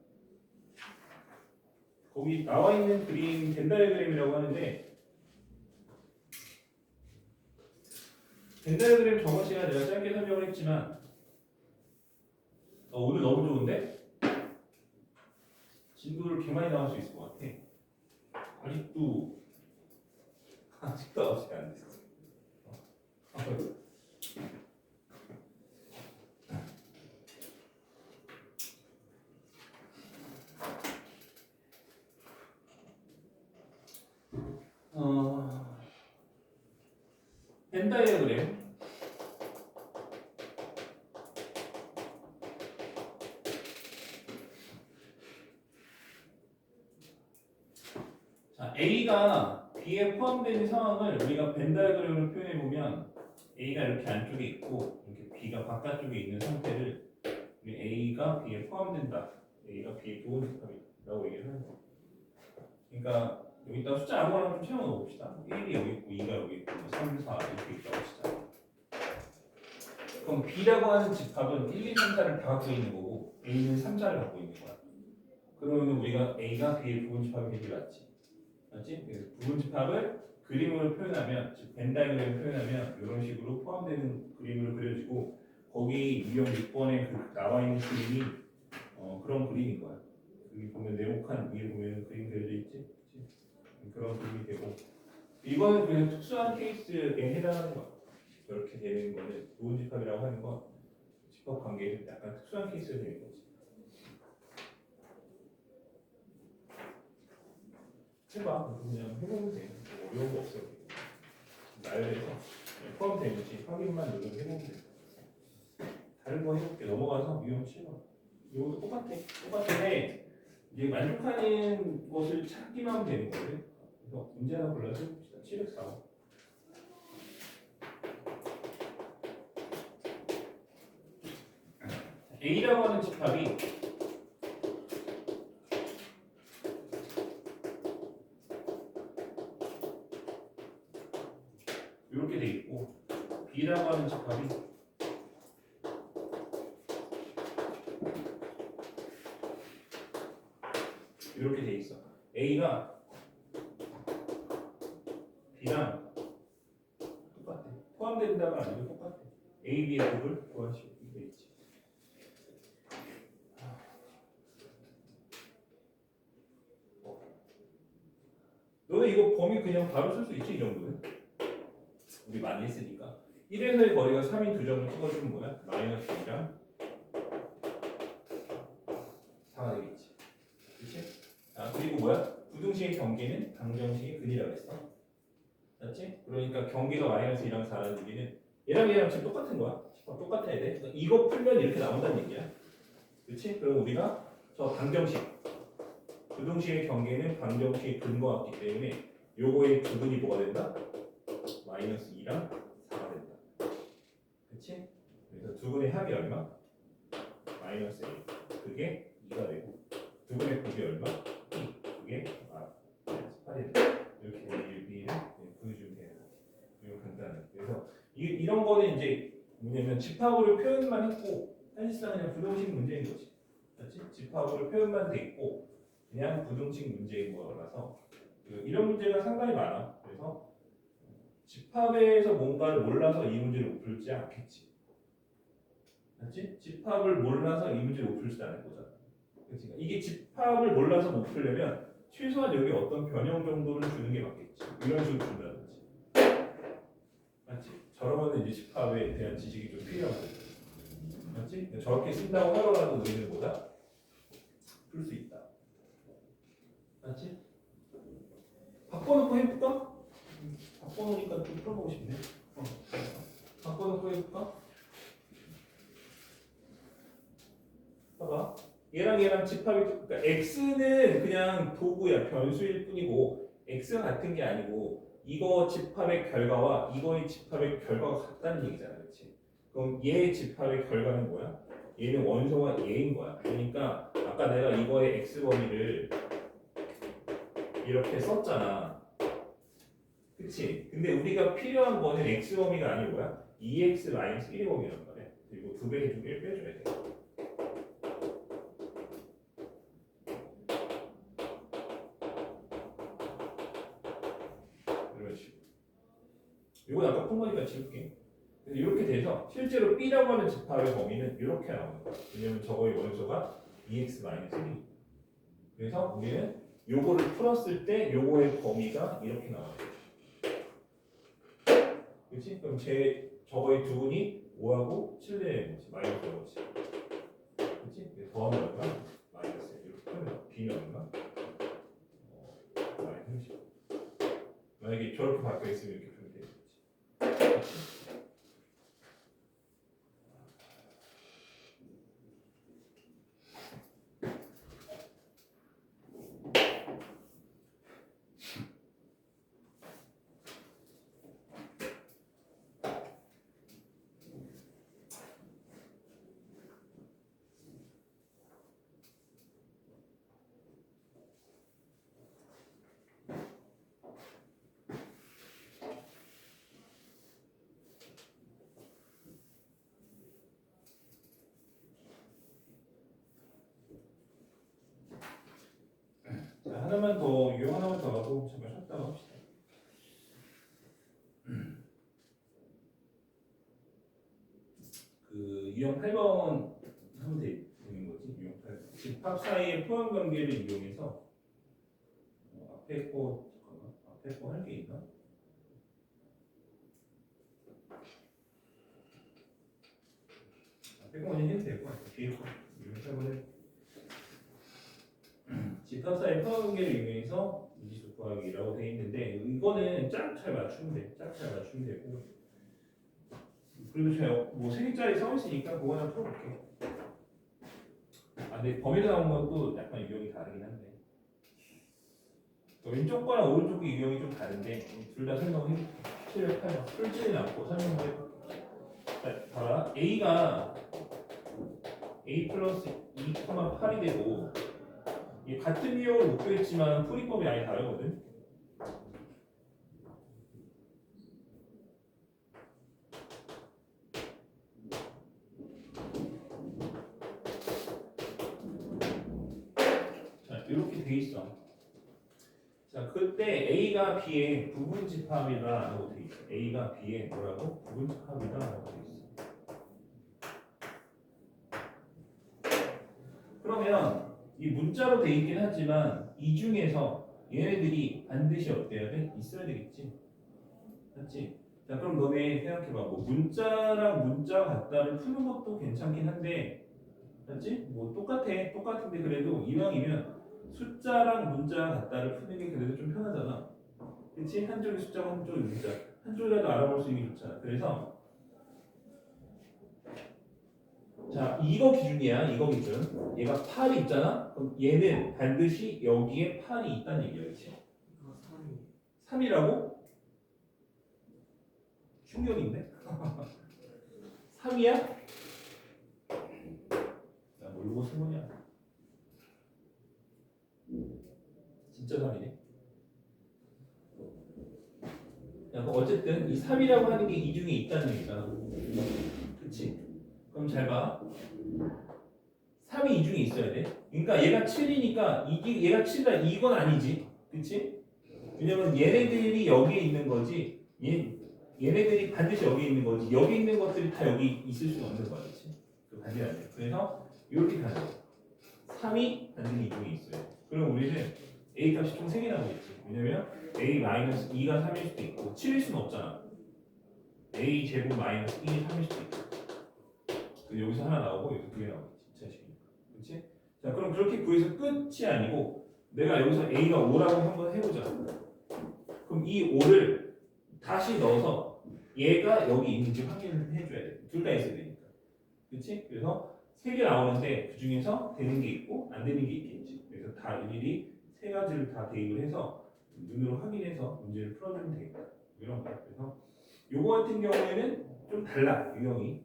거기 나와 있는 그림 벤 다이어그램이라고 하는데, 벤 다이어그램 저번 시간에 내가 짧게 설명을 했지만 오늘 너무 좋은데? 진도를 이렇게 많이 나올 수 있을 것 같아. 아직도 아직 안 됐어. 벤 다이어그램. 자, A가 B에 포함되는 상황을 우리가 벤 다이어그램으로 표현해 보면, A가 이렇게 안쪽에 있고 이렇게 B가 바깥쪽에 있는 상태를 우리 A가 B에 포함된다. A가 B의 부분 집합이라고 얘기를 하는 거야. 그러니까 여기다 숫자 아무거나 좀 채워 넣어 봅시다. 1이 여기 있고 2가 여기 있고 3, 4 이렇게 있다고 하시잖아. 그럼 B라고 하는 집합은 1, 2, 3, 4를 다 갖고 있는 거고 A는 3, 4를 갖고 있는 거야. 그러면 우리가 A가 B의 부분집합이 되게 맞지? 맞지? 그래서 부분집합을 그림으로 표현하면, 즉 벤다이그램을 표현하면 이런 식으로 포함되는 그림으로 그려지고 거기 유형 6번에 그 나와 있는 그림이 그런 그림인 거야. 여기 보면 네모칸 위에 보면 그림 그려져 있지? 그치? 그런 그림이 되고 이거는 그냥 특수한 케이스에 해당하는 거야. 이렇게 되는 거는 부분집합이라고 하는 건 집합 관계에서 약간 특수한 케이스가 되는 거지. 해봐. 그냥 해보면 돼. 뭐 어려운 거 없어. 나열해서 포함되는지 확인만 누르면 해보면 돼. 다른 거 해볼게. 넘어가서 유형 7번. 이것도 똑같은데 이제 만족하는 것을 찾기만 하면 되는 거예요. 그래서 문제 하나 골라서 해봅시다. 704번. A라고 하는 집합이 이렇게 돼 있고 B라고 하는 집합이 이렇게 돼 있어. A가 B랑 똑같아. 포함된다가 아니고 똑같아. A, B의 곱을 구하시오. 이게 있지. 너는 이거 범위 그냥 바로 쓸 수 있지 이 정도는? 우리 많이 했으니까. 1에서의 거리가 3인 두 점을 찍어주면 뭐야? 마이너스 2랑 4가 되겠지. 그치? 아, 그리고 뭐야? 부등식의 경계는 방정식의 근이라고 했어. 맞지? 그러니까 경계가 마이너스 2랑 4라는 얘기는 얘랑 지금 똑같은 거야. 똑같아야 돼. 그러니까 이거 풀면 이렇게 나온다는 얘기야. 그치? 그럼 우리가 저 방정식 부등식의 경계는 방정식의 근과 같기 때문에 요거의 부분이 뭐가 된다? 마이너스 2랑 4가 된다. 그치? 그래서 두 분의 합이 얼마? 마이너스 1. 그게 2가 되고 두 분의 곱이 얼마? 2. 그게 마이너스 8이 된다. 이렇게 B를 보여주면 돼요. 이거 간단해. 그래서 이런 거는 이제 뭐냐면 집합으로 표현만 했고 사실상 그냥 부등식 문제인 거지. 그렇지? 집합으로 표현만 돼 있고 그냥 부등식 문제인 거라서 이런 문제가 상당히 많아. 그래서 집합에서 뭔가를 몰라서 이 문제를 못 풀지 않겠지. 그렇지? 집합을 몰라서 이 문제를 못 풀지 않을 거잖아. 그렇지? 이게 집합을 몰라서 못 풀려면 최소한 여기 어떤 변형 정도를 주는 게 맞겠지. 이런 식으로 준다든지. 맞지? 저러면 이제 집합에 대한 지식이 좀 필요한 거지. 맞지? 저렇게 쓴다고 하더라도 우리는 뭐다? 풀 수 있다. 맞지? 바꿔놓고 해볼까? 바꿔놓으니까 좀 풀어보고 싶네. 바꿔놓고 해볼까? 봐봐. 얘랑 집합이 그러니까 x는 그냥 도구야. 변수일 뿐이고 x가 같은 게 아니고 이거 집합의 결과와 이거의 집합의 결과가 같다는 얘기잖아. 그렇지? 그럼 얘의 집합의 결과는 뭐야? 얘는 원소가 얘인 거야. 그러니까 아까 내가 이거의 x 범위를 이렇게 썼잖아. 그치? 근데 우리가 필요한 거는 x 범위가 아니고 뭐야? 2x-1의 범위란 말이야. 그리고 2배 해주고 1 빼줘야 돼. 이런 식으로. 이건 아까 푼 거니까 지울게. 이렇게 돼서 실제로 B라고 하는 집합의 범위는 이렇게 나오는 거야. 왜냐면 저거의 원소가 2x-1. 그래서 우리는 요거를 풀었을 때 요거의 범위가 이렇게 나와요. 그렇지? 그럼 저거의 두분이 5하고 7의 마이너스 5지. 그렇지? 더하면 얼마? 마이너스 이렇게 풀면 B는 얼마? 마이너스 30. 만약에 저렇게 바뀌어 있으면 이렇게 풀면 되겠지. 잠깐만 더 유형 하나만 더 하고 잠깐 쉬었다가 합시다. 그 유형 8번 하면 되는 거지. 유형 8번. 집합 사이의 포용 관계를 이용해서 앞에 거 잠깐만 앞에 거 할 게 있나? 앞에 거 그냥 해도 될 것 같아. 뒤에 거 유형 8번에 집합 사이의 포용 관계를 이용해서 이지수 구하기라고 돼 있는데 이거는 짝 잘 맞추면 돼. 짝 잘 맞추면 되고. 그리고 제가 뭐 3개짜리 써 있으니까 그거 하나 풀어볼게. 근데 범위로 나온 것도 약간 유형이 다르긴 한데 왼쪽 거랑 오른쪽 거 유형이 좀 다른데 둘 다 설명해. 708번 풀지는 않고 설명을 해볼게. 자, 봐라. A가 A 플러스 2,8이 되고 이게 같은 유형을 목표했지만 풀이법이 아예 다르거든. 이렇게 돼 있어. 자, 그때 A가 B의 부분 집합이다라고 돼 있어. A가 B의 뭐라고? 부분 집합이다라고 돼 있어. 그러면 이 문자로 돼 있긴 하지만 이 중에서 얘네들이 반드시 어때야 돼? 있어야 되겠지. 맞지? 자, 그럼 너네 생각해봐. 뭐 문자랑 문자 같다를 푸는 것도 괜찮긴 한데, 맞지? 뭐 똑같은데 그래도 이왕이면 숫자랑 문자 같다를 푸는 게 그래도 좀 편하잖아. 그치? 한쪽이 숫자고 한쪽이 문자. 한쪽이라도 알아볼 수 있는 게 좋잖아. 그래서 자, 이거 기준이야. 이거 기준. 얘가 8이 있잖아. 그럼 얘는 반드시 여기에 8이 있다는 얘기야. 그치? 이거 3이 3이라고? 충격인데? 3이야? 야, 모르고 쓴 거냐? 진짜 3이네. 야, 그럼 어쨌든 이 3이라고 하는 게 이 중에 있다는 얘기잖아. 그치? 그럼 잘 봐. 3이 이 중에 있어야 돼. 그러니까 얘가 7이니까 얘가 7이다 이건 아니지. 그치? 왜냐면 얘네들이 여기에 있는 거지. 얘네들이 반드시 여기 있는 거지. 여기 있는 것들이 다 여기 있을 수는 없는 거야. 그치? 그 반대가 안 돼. 그래서 이렇게 가야 돼. 3이 반드시 이 중에 있어요. 그럼 우리는 A 값이 총 3개 나오겠지. 왜냐면 A-2가 3일 수도 있고 7일 수는 없잖아. A 제곱 마이너스 2이 3일 수도 있고. 여기서 하나 나오고 여기서 2개 나오겠지. 자식이니까. 그렇지? 자, 그럼 그렇게 구해서 끝이 아니고 내가 여기서 A가 5라고 한번 해보자. 그럼 이 5를 다시 넣어서 얘가 여기 있는지 확인을 해줘야 돼. 둘 다 있어야 되니까. 그렇지? 그래서 3개 나오는데 그 중에서 되는 게 있고 안 되는 게 있겠지. 그래서 다 일일이 세 가지를 다 대입을 해서 눈으로 확인해서 문제를 풀어주면 되겠다. 이런 거야. 그래서 요거 같은 경우에는 좀 달라. 유형이.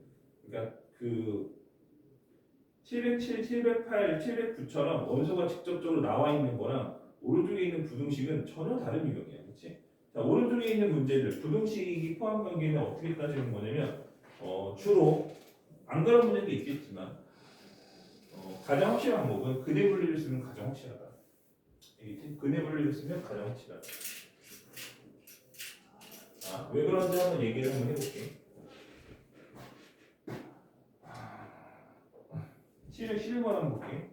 그러니까 그 707, 708, 709처럼 원소가 직접적으로 나와 있는 거랑 오른쪽에 있는 부등식은 전혀 다른 유형이야. 그렇지? 자, 오른쪽에 있는 문제들 부등식이 포함 관계는 어떻게 따지는 거냐면 주로 안 그런 문제도 있겠지만 가장 확실한 방법은 근해 분리를 쓰면 가장 확실하다. 알겠지? 근해 분리를 쓰면 가장 확실하다. 왜 그런지 한번 얘기를 한번 해볼게. 711번 한번 볼게.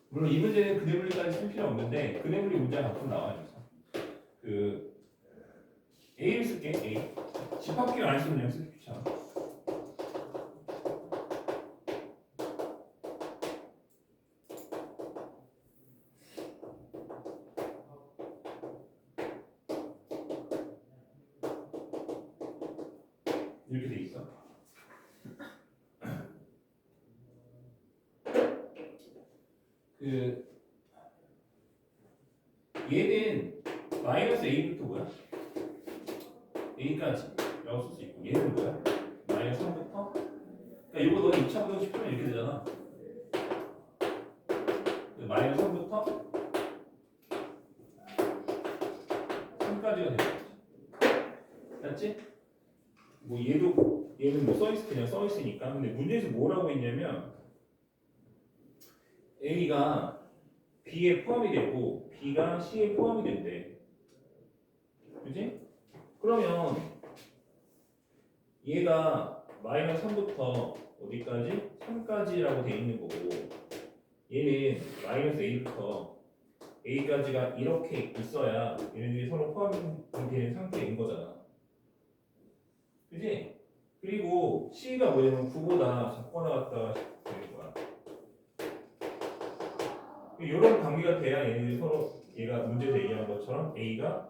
물론 이 문제는 근해 분리까지 쓸 필요 없는데 근해 분리 문제가 가끔 나와요. 그 A를 쓸게. A. 집합기를 안 쓰면 그냥 쓰기 귀찮아. 이렇게 돼 있어. 그 얘는 마이너스 A부터 뭐야? A까지 라고 쓸 수 있고 얘는 뭐야? 마이너스 3부터? 그러니까 이거 너는 2차 부등 10분 이렇게 되잖아. 마이너스 3부터 3까지가 되는 거지. 맞지? 뭐 얘는 뭐 그냥 써 있으니까. 근데 문제에서 뭐라고 했냐면 A가 B에 포함이 되고 B가 C에 포함이 된대. 그지? 그러면 얘가 마이너스 3부터 어디까지? 3까지라고 돼 있는 거고 얘는 마이너스 A부터 A까지가 이렇게 있어야 얘네들이 서로 포함이 되는 상태인 거잖아. 그지? 그리고 C가 뭐냐면 9보다 작거나 같다 되는 거야. 이런 관계가 돼야 얘네들이 서로 얘가 문제에서 얘기한 것처럼 A가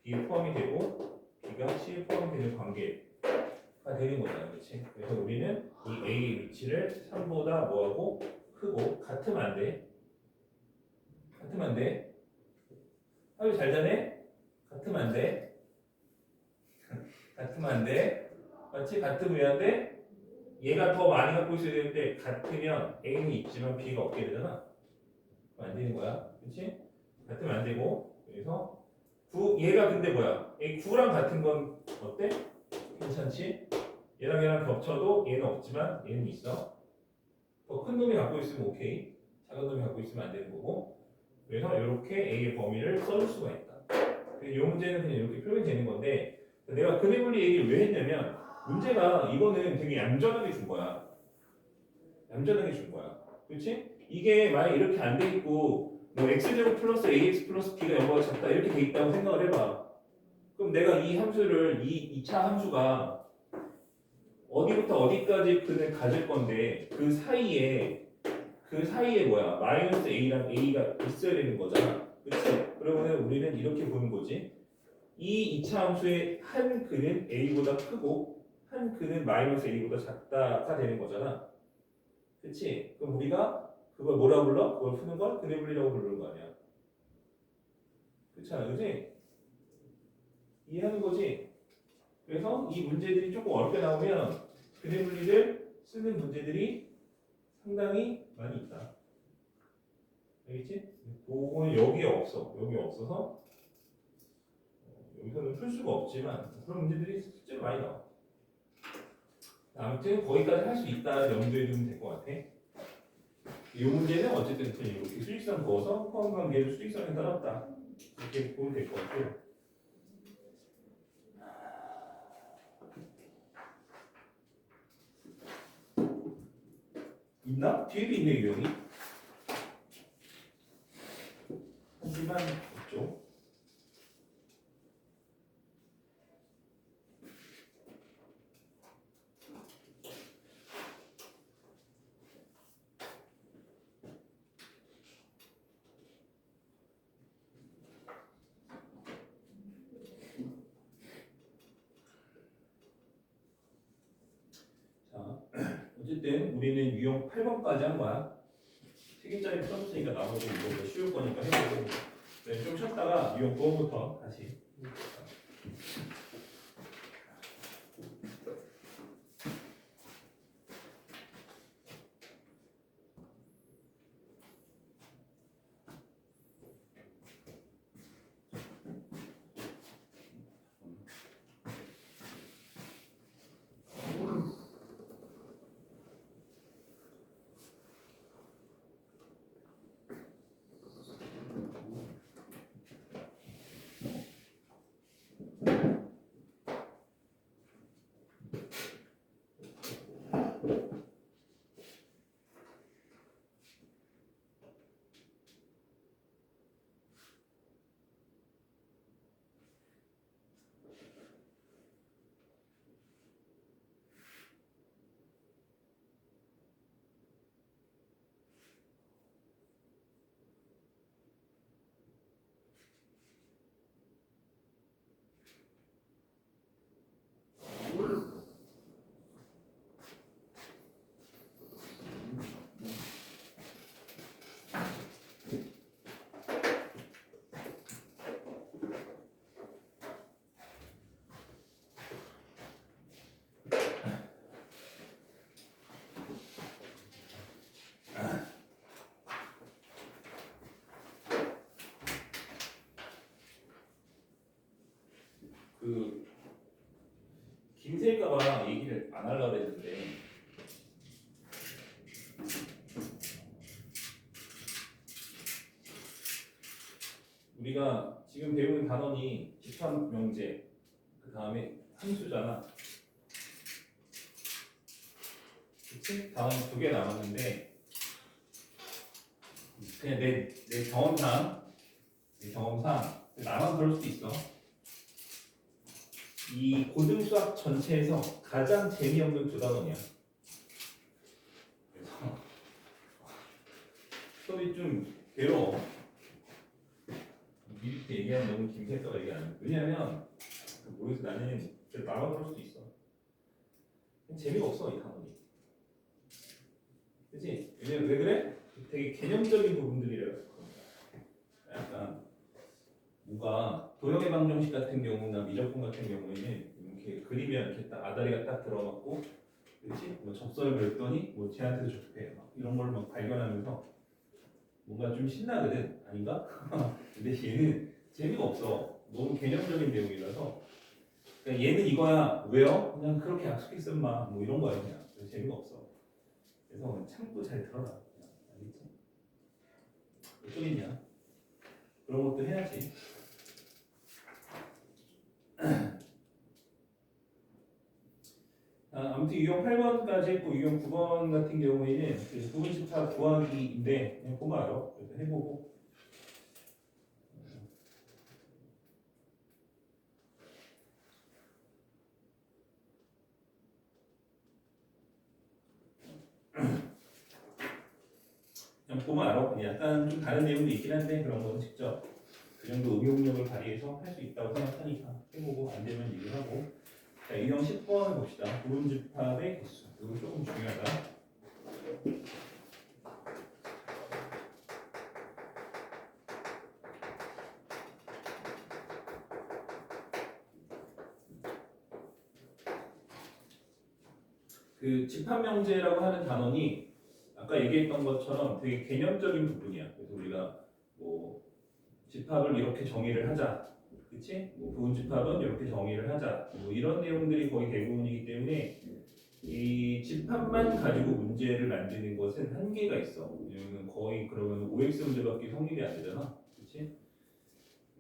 B에 포함이 되고 B가 C에 포함이 되는 관계가 되는 거잖아. 그렇지? 그래서 우리는 이 A의 위치를 3보다 뭐하고 크고 같으면 안 돼. 같으면 안 돼. 하루 잘 자네? 같으면 안 돼. 같으면 안 돼. 맞지? 같으면 왜 안 돼? 얘가 더 많이 갖고 있어야 되는데 같으면 A는 있지만 B가 없게 되잖아. 안 되는 거야. 그렇지? 같으면 안 되고. 그래서 9 얘가 근데 뭐야? A 9랑 같은 건 어때? 괜찮지? 얘랑 겹쳐도 얘는 없지만 얘는 있어. 더 큰 놈이 갖고 있으면 오케이. 작은 놈이 갖고 있으면 안 되는 거고. 그래서 이렇게 A의 범위를 써줄 수가 있다. 이 문제는 그냥 이렇게 표현이 되는 건데 내가 근해분리 얘기를 왜 했냐면 문제가 이거는 되게 얌전하게 준 거야. 얌전하게 준 거야. 그렇지? 이게 만약 이렇게 안 돼 있고 뭐 x제곱 플러스 ax 플러스 b가 0보다 작다 이렇게 돼 있다고 생각을 해봐. 그럼 내가 이 함수를 이 2차 함수가 어디부터 어디까지 근을 가질 건데 그 사이에 뭐야 마이너스 a랑 a가 있어야 되는 거잖아. 그렇지? 그러면 우리는 이렇게 보는 거지. 이 2차 함수의 한 근은 a보다 크고 한 근은 마이너스 a보다 작다가 되는 거잖아. 그치? 그럼 우리가 그걸 뭐라고 불러? 그걸 푸는 걸 근해분리라고 부르는 거 아니야. 그렇잖아, 그치? 이해하는 거지? 그래서 이 문제들이 조금 어렵게 나오면 근해분리를 쓰는 문제들이 상당히 많이 있다. 알겠지? 그거는 여기에 없어. 여기에 없어서 여기서는 풀 수가 없지만 그런 문제들이 실제로 많이 나와. 아무튼 거기까지 할 수 있다 염두에 두면 될 것 같아. 이 문제는 어쨌든 그냥 이렇게 수직선 그어서 포함 관계를 수직선에 따랐다. 이렇게 보면 될 것 같고요. 있나? 뒤에도 있네 유형이. 하지만 없죠. 자, 어쨌든 우리는 유형 8번까지 한 거야. 3개짜리 풀었으니까 나머지 이거 쉬울 거니까 해보고 네, 좀 쉬었다가 유형 9번부터 다시 그 김새일까봐 얘기를 안 하려고 했는데 우리가 지금 배우는 단원이 집합 명제, 그 다음에 함수잖아. 그치? 다음 2개 남았는데 그냥 내 경험상 나만 그럴 수도 있어. 이 고등수학 전체에서 가장 재미없는 2단원이야. 그래서 수업이 좀 괴로워. 이렇게 얘기하면 너무 김새가 얘기 안 해. 왜냐면 모르겠어. 나는 나만 그럴 수도 있어. 재미가 없어 이 단원이. 그치? 왜냐면 왜 그래? 되게 개념적인 부분들이라 약간 뭔가 도형의 방정식 같은 경우나 미적분 같은 경우에는 이렇게 그리면 이렇게 딱 아다리가 딱 들어맞고, 그렇지? 뭐 접선을 그렸더니 뭐 쟤한테도 접해 막 이런 걸 막 발견하면서 뭔가 좀 신나거든. 아닌가? 근데 얘는 재미가 없어. 너무 개념적인 내용이라서. 그러니까 얘는 이거야. 왜요? 그냥 그렇게 약속했어 마. 뭐 이런 거야 그냥. 그래서 재미가 없어. 그래서 참고 잘 들어라. 알겠지? 어쩌겠냐? 그런 것도 해야지. 아무튼 유형 8번까지 했고 유형 9번 같은 경우에는 부분집합 구하기인데 그냥 보면 알아. 그래서 해보고 그냥 보면 알아. 그냥 약간 좀 다른 내용도 있긴 한데 그런 거는 직접 그 정도 응용력을 발휘해서 할 수 있다고 생각하니까 해보고 안 되면 얘기하고. 자, 유형 10번을 봅시다. 부분집합의 개수. 이거 조금 중요하다. 그 집합명제라고 하는 단원이 아까 얘기했던 것처럼 되게 개념적인 부분이야. 그래서 우리가 뭐 집합을 이렇게 정의를 하자, 그렇지? 뭐 부분 집합은 이렇게 정의를 하자, 뭐 이런 내용들이 거의 대부분이기 때문에 이 집합만 가지고 문제를 만드는 것은 한계가 있어. 왜냐면 거의 그러면 OX 문제밖에 성립이 안 되잖아, 그렇지?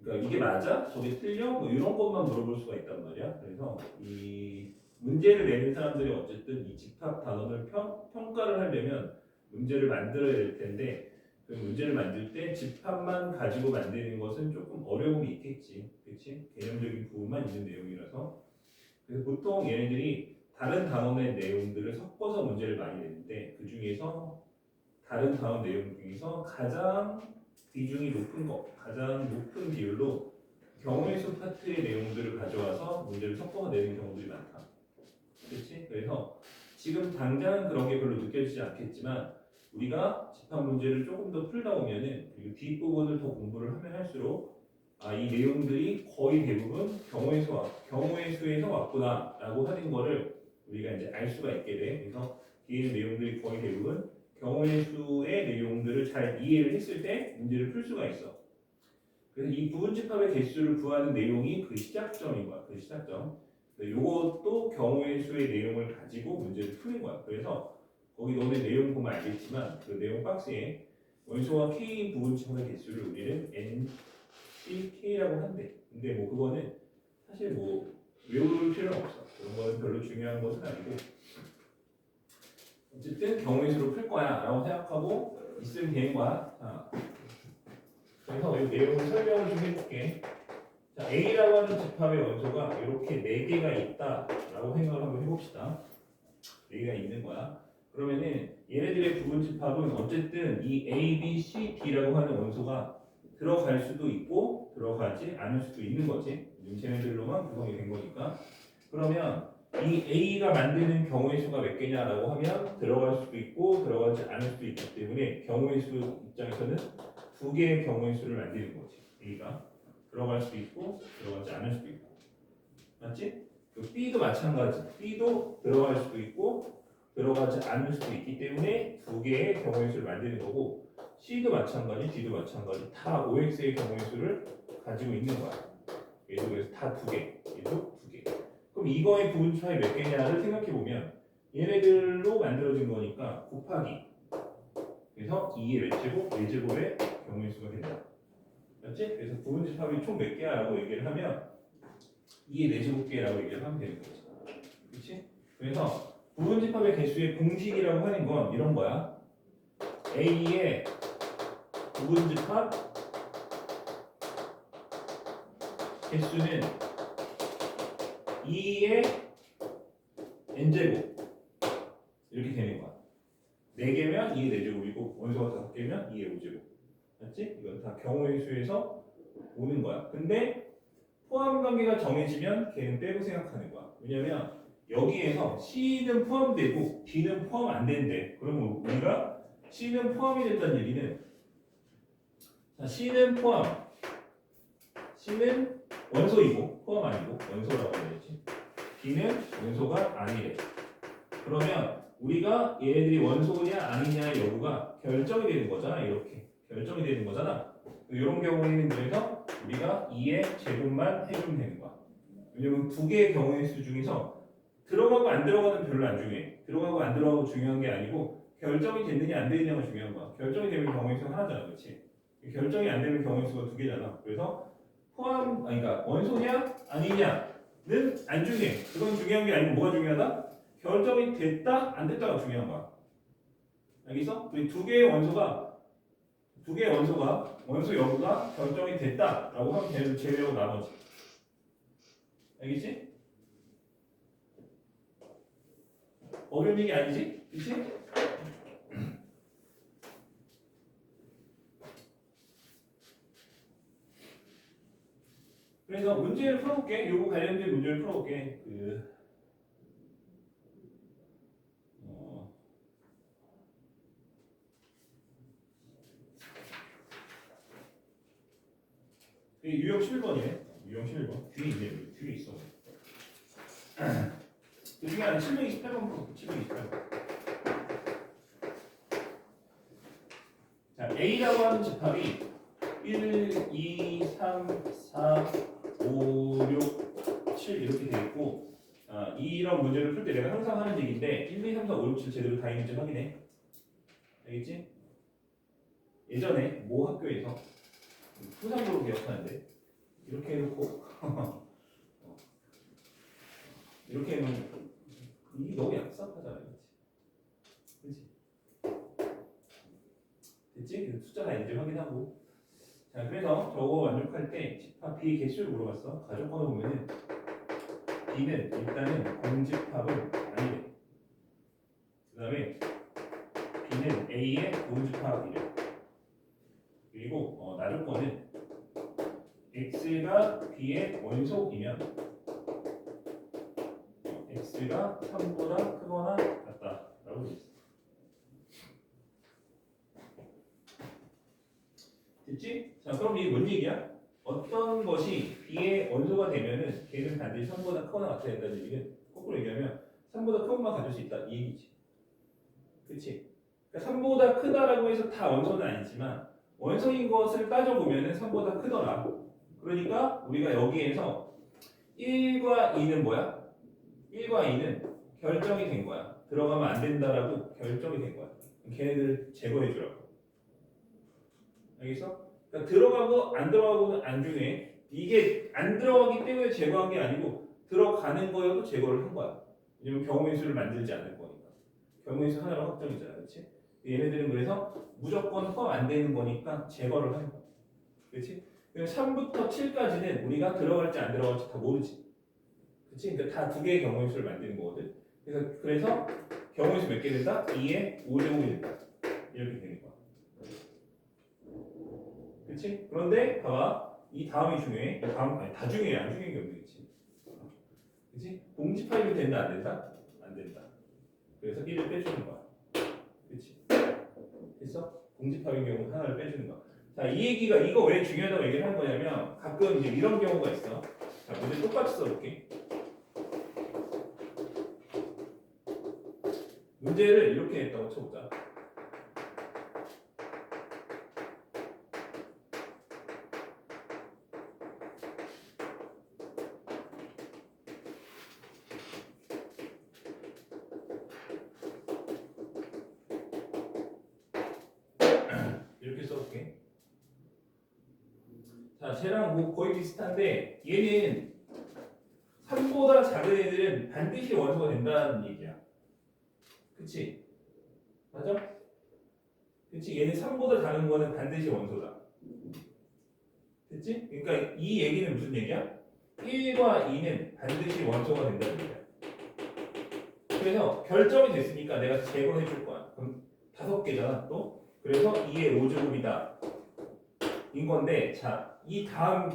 그러니까 이게 맞아? 저게 틀려? 뭐 이런 것만 물어볼 수가 있단 말이야. 그래서 이 문제를 내는 사람들이 어쨌든 이 집합 단원을 평가를 하려면 문제를 만들어야 될 텐데 그 문제를 만들 때 집합만 가지고 만드는 것은 조금 어려움이 있겠지. 그렇지? 개념적인 부분만 있는 내용이라서. 그래서 보통 얘네들이 다른 단원의 내용들을 섞어서 문제를 많이 내는데 그 중에서 다른 단원 내용 중에서 가장 비중이 높은 거, 가장 높은 비율로 경우의 수 파트의 내용들을 가져와서 문제를 섞어서 내는 경우들이 많다. 그렇지? 그래서 지금 당장은 그런 게 별로 느껴지지 않겠지만 우리가 집합 문제를 조금 더 풀다 보면은 그리고 뒷부분을 더 공부를 하면 할수록 이 내용들이 거의 대부분 경우의 수에서 왔구나라고 하는 거를 우리가 이제 알 수가 있게 돼. 그래서 뒤에 있는 내용들이 거의 대부분 경우의 수의 내용들을 잘 이해를 했을 때 문제를 풀 수가 있어. 그래서 이 부분집합의 개수를 구하는 내용이 그 시작점인 거야. 그 시작점. 요것도 경우의 수의 내용을 가지고 문제를 푸는 거야. 그래서 거기 너네 내용 보면 알겠지만 그 내용 박스에 원소와 K 부분집합의 개수를 우리는 NCK라고 한대. 근데 뭐 그거는 사실 뭐 외울 필요는 없어. 그런 거는 별로 중요한 것은 아니고 어쨌든 경우의 수로 풀 거야 라고 생각하고 있으면 되는 거야. 자, 그래서 이 내용을 설명을 좀 해볼게. 자, A라고 하는 집합의 원소가 이렇게 4개가 있다라고 생각을 한번 해봅시다. 4개가 있는 거야. 그러면은 얘네들의 부분 집합은 어쨌든 이 A, B, C, D라고 하는 원소가 들어갈 수도 있고 들어가지 않을 수도 있는 거지. 쟤네들로만 구성이 된 거니까. 그러면 이 A가 만드는 경우의 수가 몇 개냐라고 하면 들어갈 수도 있고 들어가지 않을 수도 있기 때문에 경우의 수 입장에서는 2개의 경우의 수를 만드는 거지. A가 들어갈 수도 있고 들어가지 않을 수도 있고. 맞지? 그 B도 마찬가지. B도 들어갈 수도 있고 들어가지 않을 수도 있기 때문에 2개의 경우의 수를 만드는 거고 C도 마찬가지, D도 마찬가지. 다 OX의 경우의 수를 가지고 있는 거야. 얘도 그래서 다 2개, 얘도 2개. 그럼 이거의 부분 차이 몇 개냐를 생각해 보면 얘네들로 만들어진 거니까 곱하기. 그래서 2의 몇 제곱, 4제곱의 경우의 수가 된다. 맞지? 그래서 부분집합이 총 몇 개야라고 얘기를 하면 2의 4제곱개라고 얘기를 하면 되는 거지. 그렇지? 그래서 부분집합의 개수의 공식이라고 하는 건 이런 거야. A의 부분집합 개수는 2의 n제곱 이렇게 되는 거야. 4개면 2의 4제곱이고 원소가 5개면 2의 5제곱. 맞지? 이건 다 경우의 수에서 오는 거야. 근데 포함 관계가 정해지면 걔는 빼고 생각하는 거야. 왜냐면 여기에서 C는 포함되고 D는 포함 안 된대. 그러면 우리가 C는 포함이 된다는 얘기는 자, C는 포함. C는 원소이고 포함 아니고 원소라고 해야지. D는 원소가 아니래. 그러면 우리가 얘네들이 원소냐 아니냐의 여부가 결정이 되는 거잖아. 이렇게 결정이 되는 거잖아. 이런 경우에는 그래서 우리가 2의 제곱만 해주면 되는 거야. 왜냐면 두 개의 경우의 수 중에서 들어가고 안 들어가는 별로 안 중요해. 들어가고 안 들어가고 중요한 게 아니고 결정이 됐느냐 안 되느냐가 중요한 거야. 결정이 되면 경우의 수가 하나잖아, 그렇지? 결정이 안 되면 경우의 수가 2개잖아. 그래서 그러니까 원소냐 아니냐는 안 중요해. 그건 중요한 게 아니고 뭐가 중요하다? 결정이 됐다 안 됐다가 중요한 거야. 알겠어? 우리 두 개의 원소가 원소 여부가 결정이 됐다라고 하면 걔를 제외하고 나머지. 알겠지? 어려운 얘기 아니지? 그치? 그래서 문제를 풀어볼게. 요거 관련된 문제를 풀어볼게. 유형 11번이네. 유형 11번. 뒤에 있네. 여기. 뒤에 있어. 그 중에 한 728번 풀어. 728번. 자, A라고 하는 집합이 1, 2, 3, 4, 5, 6, 7 이렇게 되어 있고 이런 문제를 풀 때 내가 항상 하는 얘기인데 1, 2, 3, 4, 5, 6, 7 제대로 다 있는지 확인해. 알겠지? 예전에 모 학교에서 후상으로 기억하는데 이렇게 해놓고 이렇게 해놓고 이게 너무 얍삽하잖아. 그렇지? 됐지? 그래서 숫자 다 인지 확인하고 자 그래서 저거 만족할 때 집합 B 개수를 물어봤어. 가족번호 보면은 B는 일단은 공집합은 아니래. 그 다음에 B는 A의 공집합이래. 그리고 나조건은 X가 B의 원소이면 X가 3보다 크거나 같다라고 되어 있어. 됐지? 자 그럼 이게 뭔 얘기야? 어떤 것이 B의 원소가 되면은 걔는 반드시 3보다 크거나 같아야 된다는 얘기는 거꾸로 얘기하면 3보다 큰 것만 가질 수 있다 이 얘기지. 그치? 그러니까 3보다 크다라고 해서 다 원소는 아니지만 원소인 것을 따져보면은 3보다 크더라. 그러니까 우리가 여기에서 1과 2는 뭐야? 1과 2는 결정이 된 거야. 들어가면 안 된다라고 결정이 된 거야. 걔네들을 제거해 주라고. 알겠어? 그러니까 들어가고 안 들어가고는 안 중요해. 이게 안 들어가기 때문에 제거한 게 아니고 들어가는 거여도 제거를 한 거야. 왜냐면 경우의 수를 만들지 않을 거니까. 경우의 수 하나로 확정이잖아. 그렇지? 얘네들은 그래서 무조건 포함 안 되는 거니까 제거를 하는 거야. 그렇지? 3부터 7까지는 우리가 들어갈지 안 들어갈지 다 모르지. 그치? 그러니까 다 두 개의 경우의 수를 만드는 거거든. 그래서 경우의 수 몇 개 된다? 2의 5제곱이 된다. 이렇게 되는 거야. 그치? 그런데 봐봐. 이 다음이 중요해. 이 다음 아니 다 중요해. 안 중요한 게 없는 거지. 그치? 공집합이 된다 안 된다? 안 된다. 그래서 1을 빼주는 거야. 그치? 됐어? 공집합인 경우 하나를 빼주는 거야. 자, 이 얘기가 이거 왜 중요하다고 얘기를 하는 거냐면 가끔 이제 이런 경우가 있어. 자, 문제 똑같이 써볼게. 문제를 이렇게 했다고 쳐보자. 이렇게 써볼게. 쟤랑 뭐 거의 비슷한데 얘는 3보다 작은 애들은 반드시 원소가 된다는 얘기야. 그치? 맞아? 그치? 얘는 3보다 작은 거는 반드시 원소다. 됐지? 그러니까 이 얘기는 무슨 얘기야? 1과 2는 반드시 원소가 된다는 얘기야. 그래서 결정이 됐으니까 내가 제거해 줄 거야. 그럼 5개잖아 또. 그래서 2의 5제곱이다. 인 건데 자, 이 다음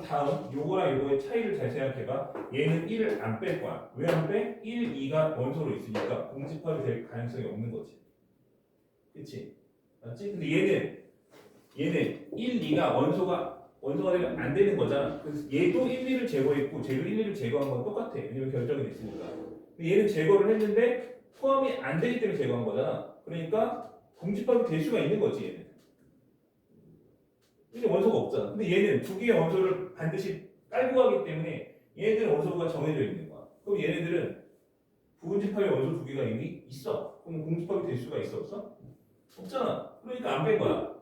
요거랑 요거의 차이를 잘 생각해봐. 얘는 1을 안 뺄 거야. 왜 안 빼? 1, 2가 원소로 있으니까 공집합이 될 가능성이 없는 거지. 그치? 맞지? 근데 얘는 1, 2가 원소가 되면 안 되는 거잖아. 그래서 얘도 1, 2를 제거했고 쟤도 1, 2를 제거한 건 똑같아. 왜냐면 결정이 됐으니까. 근데 얘는 제거를 했는데 포함이 안 되기 때문에 제거한 거잖아. 그러니까 공집합이 될 수가 있는 거지 얘는. 근데 원소가 없잖아. 근데 얘는 두 개의 원소를 반드시 깔고 가기 때문에 얘네들은 원소가 정해져 있는 거야. 그럼 얘네들은 부분집합의 원소 두 개가 이미 있어. 그럼 공집합이 될 수가 있어 없어? 없잖아. 그러니까 안 뺀 거야.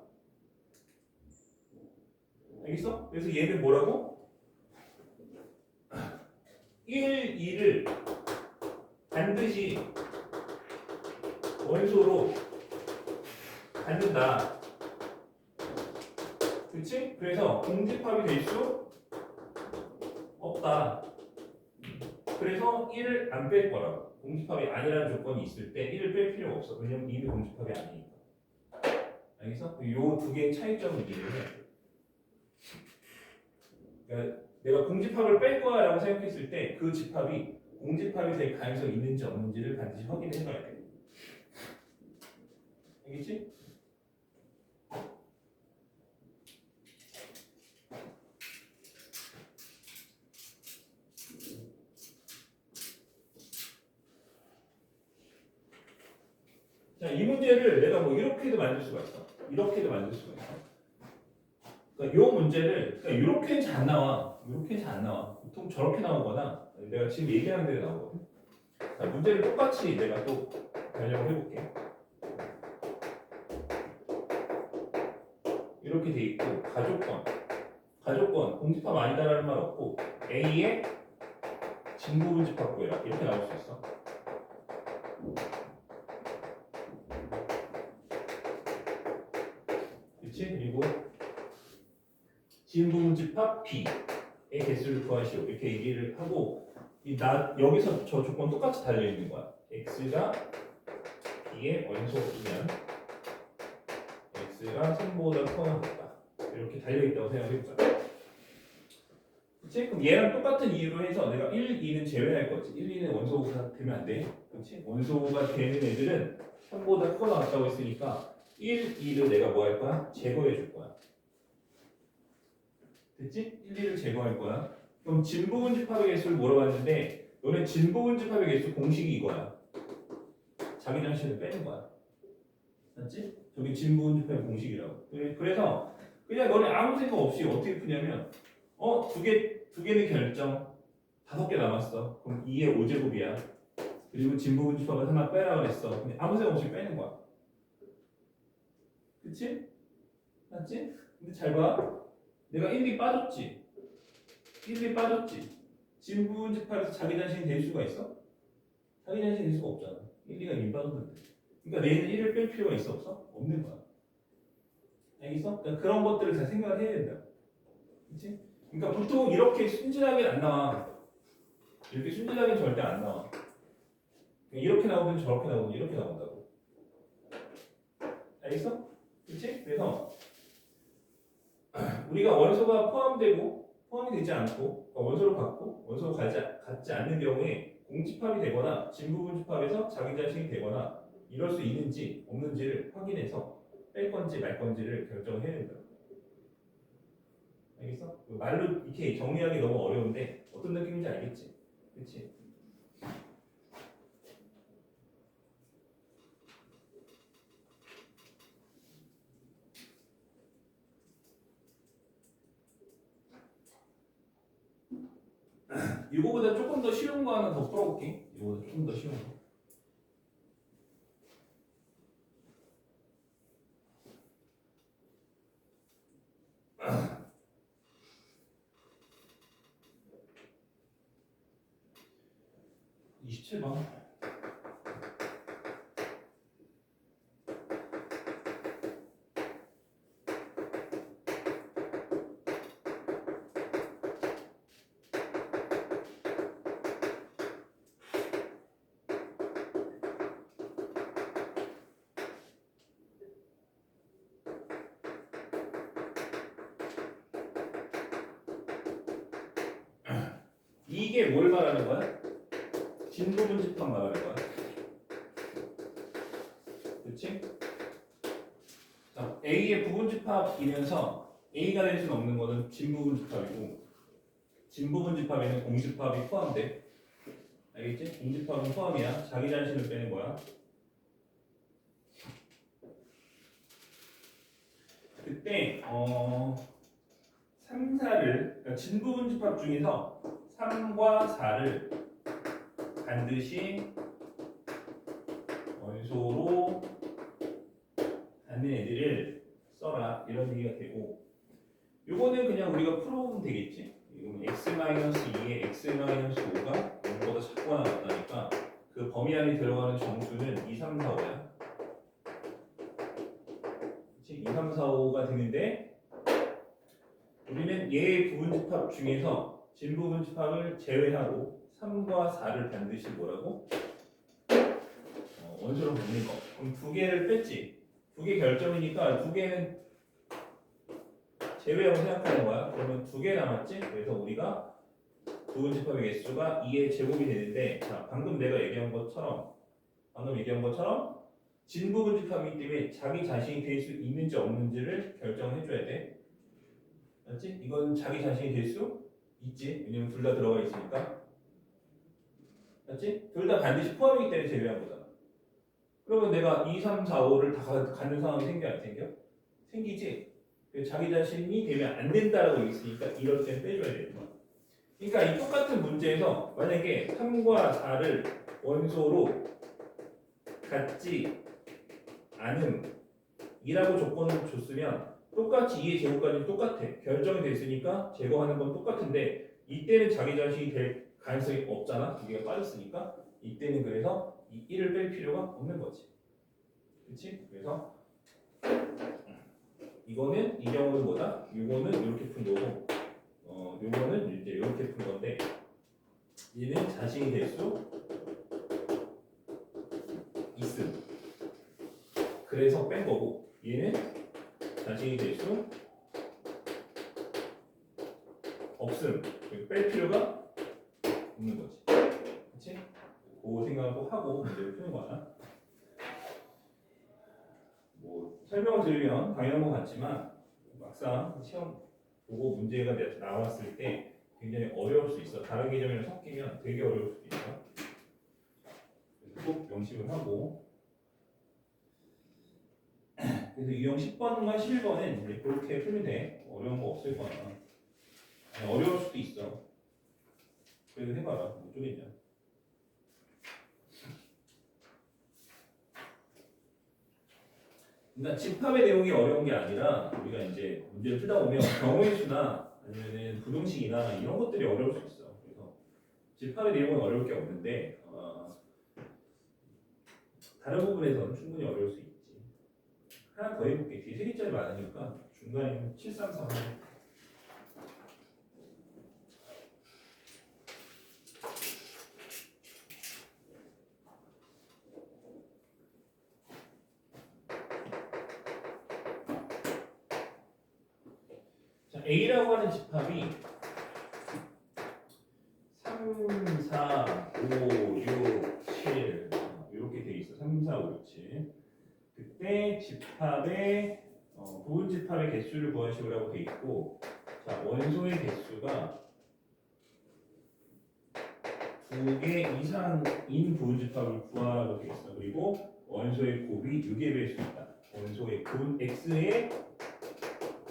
알겠어? 그래서 얘는 뭐라고? 1, 2를 반드시 원소로 갖는다. 그치? 그래서 공집합이 될 수 없다. 그래서 1을 안 뺄 거라고. 공집합이 아니라는 조건이 있을 때 1을 뺄 필요가 없어. 왜냐면 이미 공집합이 아니니까. 알겠어? 요 두 개의 차이점을 이해를 해야 돼. 그러니까 내가 공집합을 뺄 거야라고 생각했을 때 그 집합이 공집합이 될 가능성이 있는지 없는지를 반드시 확인해 봐야 돼. 알겠지? 자, 이 문제를 내가 뭐 이렇게도 만들 수가 있어. 이렇게도 만들 수가 있어. 그러니까 이 문제를 그러니까 이렇게는 잘 안 나와. 이렇게는 잘 안 나와. 보통 저렇게 나오거나 내가 지금 얘기하는 대로 나오거든. 자, 문제를 똑같이 내가 또 변형을 해볼게. 이렇게 돼 있고 가족권 공집합 아니다라는 말 없고 A의 진부분 집합 구해라 이렇게 나올 수 있어. 그렇지? 그리고 진부분 집합 B의 개수를 구하시오 이렇게 얘기를 하고 여기서 저 조건 똑같이 달려 있는 거야. X가 B의 원소이면 X가 3보다 커야 한다. 이렇게 달려 있다고 생각해보자. 그치? 그럼 얘랑 똑같은 이유로 해서 내가 1, 2는 제외할 거지. 1, 2는 원소가 되면 안 돼. 그치? 원소가 되는 애들은 3보다 커 나왔다고 했으니까 1, 2를 내가 뭐 할 거야? 제거해 줄 거야. 됐지? 1, 2를 제거할 거야. 그럼 진부분 집합의 개수를 물어봤는데 너네 진부분 집합의 개수 공식이 이거야. 자기 장식을 빼는 거야. 맞지? 저기 진부분 집합의 공식이라고. 그래서 그냥 너네 아무 생각 없이 어떻게 푸냐면 두 개는 결정. 5개 남았어. 그럼 2의 5제곱이야. 그리고 진부분 집합을 하나 빼라 그랬어. 근데 아무 생각 없이 빼는 거야. 그치? 맞지? 근데 잘 봐. 내가 1, 2 빠졌지? 1, 2 빠졌지? 진부분 집합에서 자기 자신이 될 수가 있어? 자기 자신이 될 수가 없잖아. 1, 2가 이미 빠졌는데. 그러니까 내는 1을 뺄 필요가 있어 없어? 없는 거야. 알겠어? 그러니까 그런 것들을 잘 생각을 해야 된다. 그치? 그러니까 보통 이렇게 순진하게 안 나와. 이렇게 순진하게 절대 안 나와. 이렇게 나오든 저렇게 나오든 이렇게 나온다고. 알겠어? 그치? 그래서 우리가 원소가 포함이 되지 않고 원소를 갖고 원소가 갖지 않는 경우에 공집합이 되거나 진부분 집합에서 자기 자신이 되거나 이럴 수 있는지 없는지를 확인해서 뺄 건지 말 건지를 결정을 해야 된다. 알겠어? 말로 이렇게 정리하기 너무 어려운데 어떤 느낌인지 알겠지? 그치? 이거보다 조금 더 쉬운 거 하나 더 풀어볼게. 이거보다 조금 더 쉬운 거. 27번. 이게 뭘 말하는 거야? 진부분집합 말하는 거야. 그렇지? 자, A의 부분집합이면서 A가 될 수는 없는 거는 진부분집합이고 진부분집합에는 공집합이 포함돼. 알겠지? 공집합은 포함이야. 자기 자신을 빼는 거야. 그때 3, 4를 그러니까 진부분집합 중에서 3과 4를 반드시 원소로 갖는 애들을 써라 이런 얘기가 되고 요거는 그냥 우리가 풀어보면 되겠지. 이건 x-2에 x-5가 0보다 작거나 같다니까 그 범위 안에 들어가는 정수는 2, 3, 4, 5야. 그치? 2, 3, 4, 5가 되는데 우리는 얘의 부분집합 중에서 진부분집합을 제외하고 3과 4를 반드시 뭐라고? 원소로 갖는 거. 그럼 두 개를 뺐지. 두 개 결정이니까 두 개는 제외하고 생각하는 거야. 그러면 두 개 남았지? 그래서 우리가 부분집합의 개수가 2의 제곱이 되는데 자, 방금 얘기한 것처럼 진부분집합이기 때문에 자기 자신이 될 수 있는지 없는지를 결정해줘야 돼. 맞지? 이건 자기 자신이 될 수 있지. 왜냐면 둘 다 들어가 있으니까. 맞지? 둘 다 반드시 포함이기 때문에 제외한 거잖아. 그러면 내가 2, 3, 4, 5를 다 갖는 상황이 생겨 안 생겨? 생기지? 자기 자신이 되면 안 된다라고 있으니까 이럴 땐 빼줘야 되는 거야. 그러니까 이 똑같은 문제에서 만약에 3과 4를 원소로 갖지 않음이라고 조건을 줬으면 똑같이 2의 제곱까지 똑같아. 결정이 됐으니까 제거하는 건 똑같은데 이때는 자기 자신이 될 가능성이 없잖아. 두 개가 빠졌으니까 이때는 그래서 이 1을 뺄 필요가 없는 거지. 그렇지? 그래서 이거는 이 경우는 뭐다? 이거는 이렇게 푼 거고 요거는 이제 이렇게 푼 건데 얘는 자신이 될 수 있음. 그래서 뺀 거고 얘는 자신이 될 수 없음. 뺄 필요가 없는 거지. 그렇지? 그 생각을 꼭 하고 문제를 푸는 거야. 뭐 설명을 들으면 당연한 것 같지만 막상 시험 보고 문제가 나왔을 때 굉장히 어려울 수 있어. 다른 개념이랑 섞이면 되게 어려울 수도 있어. 꼭 명심을 하고. 그래서 유형 10번과 11번은 이제 그렇게 풀면 돼. 어려운 거 없을 거야. 아니, 어려울 수도 있어. 그래도 해봐라. 뭐 쪼겠냐. 그러니까 집합의 내용이 어려운 게 아니라 우리가 이제 문제를 풀다 보면 경우의 수나 아니면은 부등식이나 이런 것들이 어려울 수 있어. 그래서 집합의 내용은 어려울 게 없는데 다른 부분에서는 충분히 어려울 수 있지. 하나 더 해볼게. 뒤에 세 개짜리 많으니까 중간에 7, 3, 4. 자, A라고 하는 집합이 3, 4, 5, 6, 7 이렇게 돼 있어. 3, 4, 5, 6, 7. 그때 집합의 부분 집합의 개수를 구하시오라고 돼 있고, 자 원소의 개수가 2개 이상인 부분 집합을 구하라고 돼 있어. 그리고 원소의 곱이 6의 배수 있다. 원소의 분 x의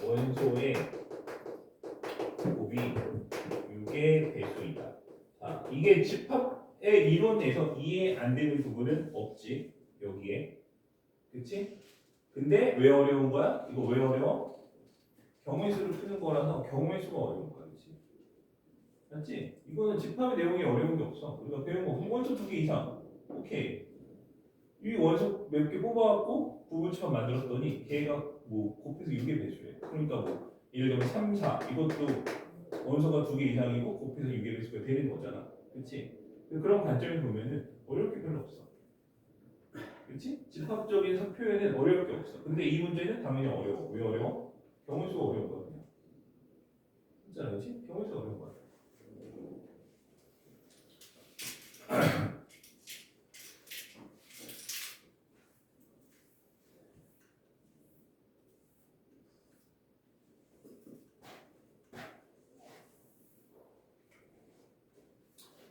원소의 곱이 6의 배수이다. 자, 이게 집합의 이론에서 이해 안 되는 부분은 없지. 여기에. 그치? 근데 왜 어려운 거야? 이거 왜 어려워? 경우의 수를 푸는 거라서 경우의 수가 어려운 거야. 그치? 맞지? 이거는 집합의 내용이 어려운 게 없어. 우리가 배운 거 원소 2개 이상. 오케이. 이 원소 몇 개 뽑아갖고 부분집합 만들었더니 걔가 뭐 곱해서 6의 배수래. 그러니까 뭐 예를 들면 3, 4 이것도 원소가 2개 이상이고 곱해서 6의 배수가 되는 거잖아. 그렇지? 그런 관점에서 보면은 어려울 게 별로 없어. 그렇지? 집합적인 표현은 어려울 게 없어. 근데 이 문제는 당연히 어려워. 왜 어려워? 경우수가 어려운 거야. 그냥. 진짜 그렇지? 경우수가 어려운 거야.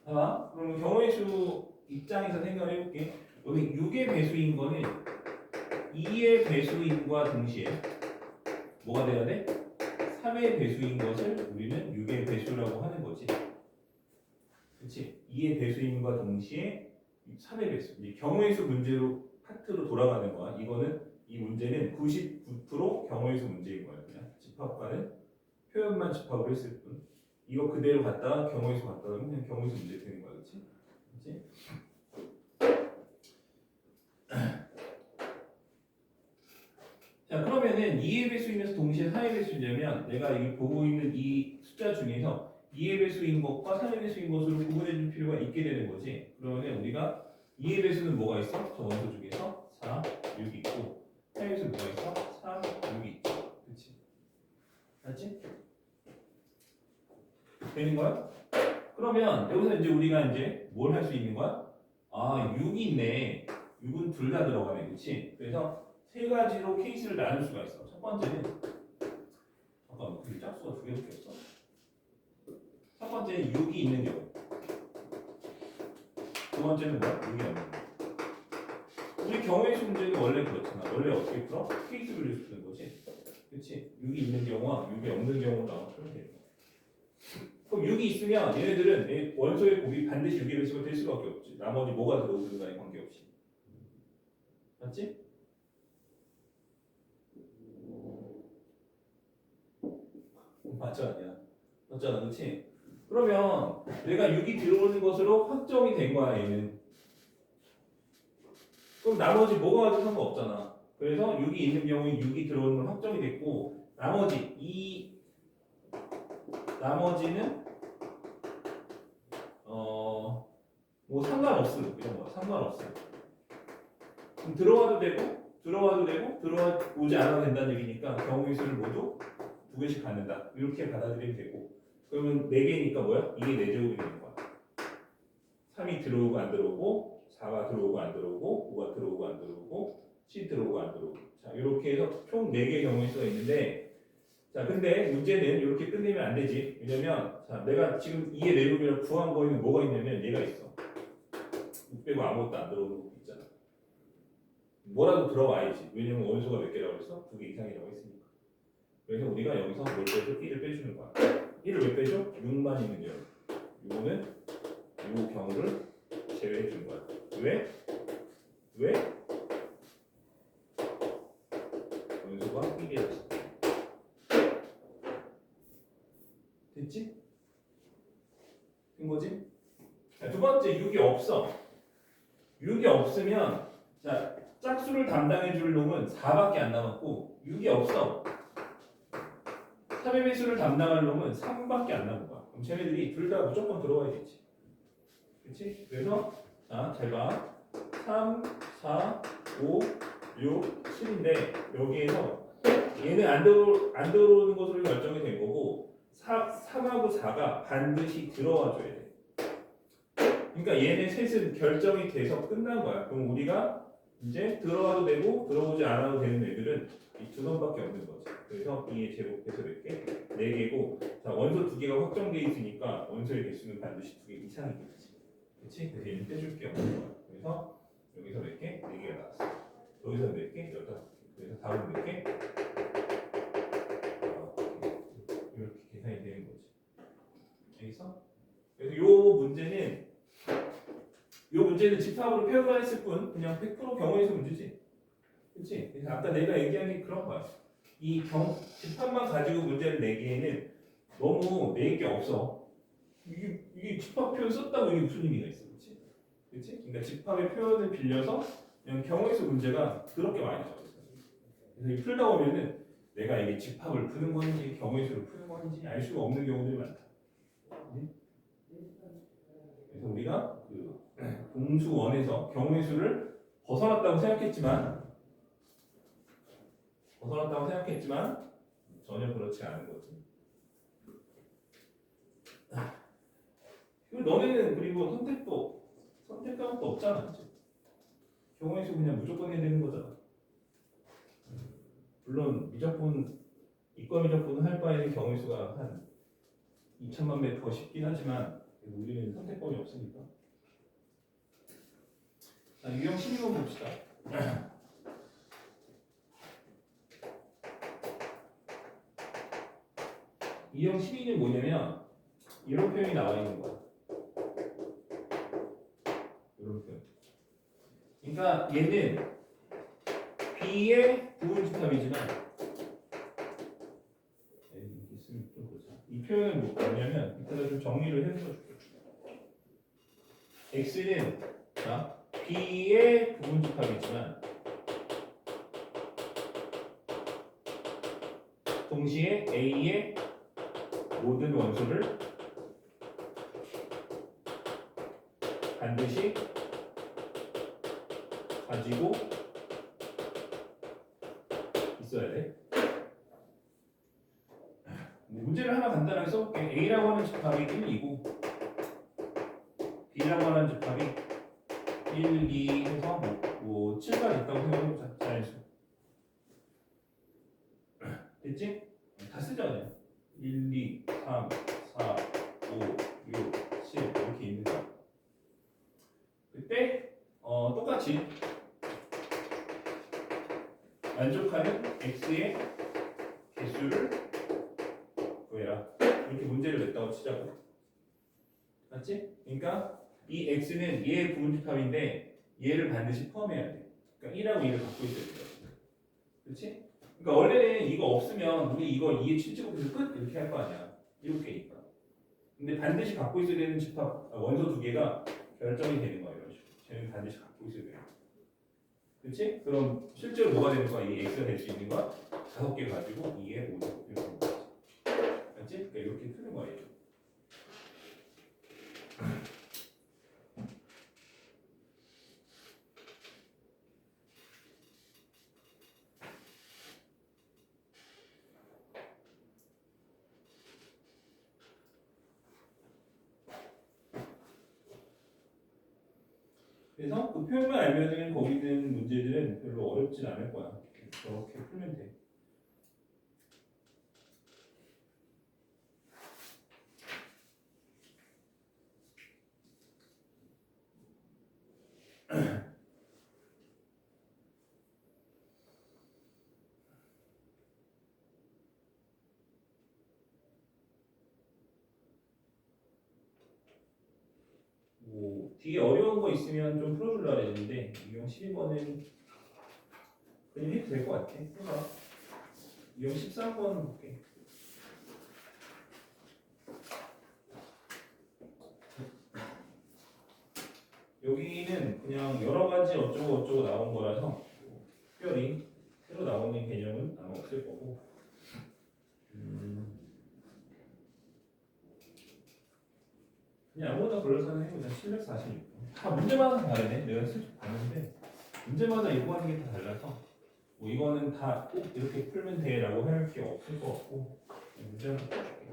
자, 그럼 경우의 수 입장에서 생각을 해볼게. 여기 6의 배수인 거는 2의 배수인과 동시에 뭐가 돼야 돼? 3의 배수인 것을 우리는 6의 배수라고 하는 거지. 그렇지? 2의 배수인과 동시에 3의 배수. 이 경우의 수 문제로 파트로 돌아가는 거야. 이거는 이 문제는 99% 경우의 수 문제인 거야. 그냥 집합과는 표현만 집합을 했을 뿐. 이거 그대로 갖다가 경우의 수 갖다 놓으면 그냥 경우의 수 문제 되는 거야. 그렇지? 그렇지? 자, 그러면은 2의 배수이면서 동시에 4의 배수냐면 내가 여기 보고 있는 이 숫자 중에서 2의 배수인 것과 3의 배수인 것으로 구분해 줄 필요가 있게 되는 거지. 그러면 우리가 2의 배수는 뭐가 있어? 저 원소 중에서 4, 6이 있고 3의 배수는 뭐가 있어? 3, 6이 있죠. 그렇지? 맞지? 되는 거야? 그러면 여기서 이제 우리가 이제 뭘 할 수 있는 거야? 아, 6이 있네. 6은 둘 다 들어가네. 그렇지? 그래서 세 가지로 케이스를 나눌 수가 있어. 첫 번째는 잠깐 그 짝수가 두 개밖에 없어. 첫 번째는 6이 있는 경우. 두 번째는 뭐야? 6이 없는 경우. 우리 경우의 수 문제는 원래 그렇잖아. 원래 어떻게 풀어? 케이스 분류해서 푸는 거지. 그렇지? 6이 있는 경우와 6이 없는 경우로 나눠주면 되는 거야. 그럼 6이 있으면 얘네들은 원소의 곱이 반드시 6의 배수가 될 수밖에 없지. 나머지 뭐가 들어오든 간에 관계없이. 맞지? 맞죠? 아니야? 맞잖아, 그렇지? 그러면 내가 6이 들어오는 것으로 확정이 된 거야, 얘는. 그럼 나머지 뭐가 가도 상관없잖아. 그래서 6이 있는 경우에 6이 들어오는 건 확정이 됐고, 나머지는 뭐 상관없음 이런 거야. 상관없음. 그럼 들어오지 않아도 된다는 얘기니까 경우의 수를 모두 두 개씩 갖는다. 이렇게 받아들이면 되고. 그러면 4개니까 뭐야? 이게 4제곱이 되는 거야. 3이 들어오고 안 들어오고, 4가 들어오고 안 들어오고, 5가 들어오고 안 들어오고, 7 들어오고 안 들어오고. 자, 이렇게 해서 총 4개의 경우의 수가 있는데, 자, 근데 문제는 이렇게 끝내면 안 되지. 왜냐면, 자, 내가 지금 2의 4제곱이라고 구한 거에는 뭐가 있냐면 얘가 있어. 6 빼고 아무것도 안 들어오는 거 있잖아. 뭐라도 들어와야지. 왜냐면 원소가 몇 개라고 했어? 2개 이상이라고 했으니까. 그래서 우리가 여기서 뭘 빼줘? 1을 빼주는 거야. 1을 왜 빼줘? 6만 있는 경우. 이거는 이 경우를 제외해 준 거야. 왜? 원소가 1이었어. 됐지? 된 거지? 자, 두 번째 6이 없어. 6이 없으면 자, 짝수를 담당해 줄 놈은 4밖에 안 남았고 6이 없어. 3의 배수를 담당할 놈은 3밖에 안 남은 거야. 그럼 쟤네들이 둘 다 무조건 들어와야겠지. 그렇지? 그래서 자, 잘 봐. 3, 4, 5, 6, 7인데 여기에서 얘는 안 들어오는 것으로 결정이 된 거고 3하고 4가 반드시 들어와 줘야 돼. 그러니까 얘네 셋은 결정이 돼서 끝난 거야. 그럼 우리가 이제 들어와도 되고 들어오지 않아도 되는 애들은 이 두 놈밖에 없는 거지. 그래서 2의 제곱해서 몇 개? 4개고 자, 원소 2개가 확정돼 있으니까 원소의 개수는 반드시 2개 이상이겠지. 그렇지? 그래서 얘는 떼줄 게 없는 거야. 그래서 여기서 몇 개? 4개가 나왔어. 여기서 몇 개? 6개. 그래서 답은 몇 개? 이렇게 계산이 되는 거지. 알겠어? 그래서 요 문제는 집합으로 표현만 했을 뿐 그냥 100% 경우의 수 문제지. 그렇지? 그래서 아까 내가 얘기한 게 그런 거야. 집합만 가지고 문제를 내기에는 너무 내게 없어. 이게 집합 표현 썼다고 이게 무슨 의미가 있어, 그렇지? 그렇지? 그러니까 집합의 표현을 빌려서 그냥 경우에서 문제가 그렇게 많이 나와요. 그래서 이 풀다 보면은 내가 이게 집합을 푸는 건지 경우에서를 푸는 건지 알 수가 없는 경우들이 많다. 그래서 우리가 그 공수 원에서 경우의 수를 벗어났다고 생각했지만 전혀 그렇지 않은 거지. 그리고 너네는 그리고 선택 과목도 없잖아, 그치? 경우의 수 그냥 무조건 해야 되는 거잖아. 물론 이과 미적분을 할 바에는 경우의 수가 한 2천만 배 더 쉽긴 하지만 우리는 선택권이 없으니까. 자, 유형 12번 봅시다. 유형 12는 뭐냐면 이런 표현이 나와 있는 거야. 이런 표현. 그러니까 얘는 B의 부분집합이지만 이렇게 쓰면 좀 그렇죠. 이 표현은 뭐냐면 이따가 좀 정리를 해서 줄게. X는 자, B의 부분집합이지만 동시에 A의 모든 원소를 반드시 가지고 있어야 돼. 문제를 하나 간단하게 써볼게. A라고 하는 집합이 1이고 B라고 하는 집합이 1, 2 해서 뭐 7까지 있다고 생각해보자. 자연수. 됐지? 다 쓰자 그냥. 1, 2, 3, 4, 5, 6, 7 이렇게 있는 거야. 그때 똑같이 만족하는 x의 개수를 구해라. 이렇게 문제를 냈다고 치자고. 맞지? 그러니까 이 x는 얘의 부분집합인데 얘를 반드시 포함해야 돼. 그러니까 1하고 2를 갖고 있어야 돼. 그렇지? 그러니까 원래는 이거 없으면 우리 이거 2의 7제곱해서 끝 이렇게 할 거 아니야. 7개니까. 근데 반드시 갖고 있어야 되는 원소 두 개가 결정이 되는 거야. 이런 식으로. 쟤는 반드시 갖고 있어야 돼. 그렇지? 그럼 실제로 뭐가 되는 거야? 이 x가 될 수 있는 거야? 5개 가지고 2의 5제곱 이렇게 되는 거지. 맞지? 그러니까 이렇게 푸는 거예요. 그래서 그 표현만 알면은 거기 있는 문제들은 별로 어렵진 않을 거야. 이렇게 풀면 돼. 뭐 뒤에 어려운 거 있으면 좀 풀어주려고 했는데 유형 12번은 그냥 해도 될 것 같아. 해봐. 유형 13번 볼게. 여기는 그냥 여러 가지 어쩌고 저쩌고 나온 거라서 특별히 새로 나오는 개념은 아마 없을 거고. 그냥 아무거나 골라서는 해보자. 746. 다 문제마다 다르네. 내가 슬쩍 봤는데 문제마다 이거 하는 게 다 달라서 뭐 이거는 다 꼭 이렇게 풀면 돼라고 할 게 없을 것 같고 문제는 풀어줄게.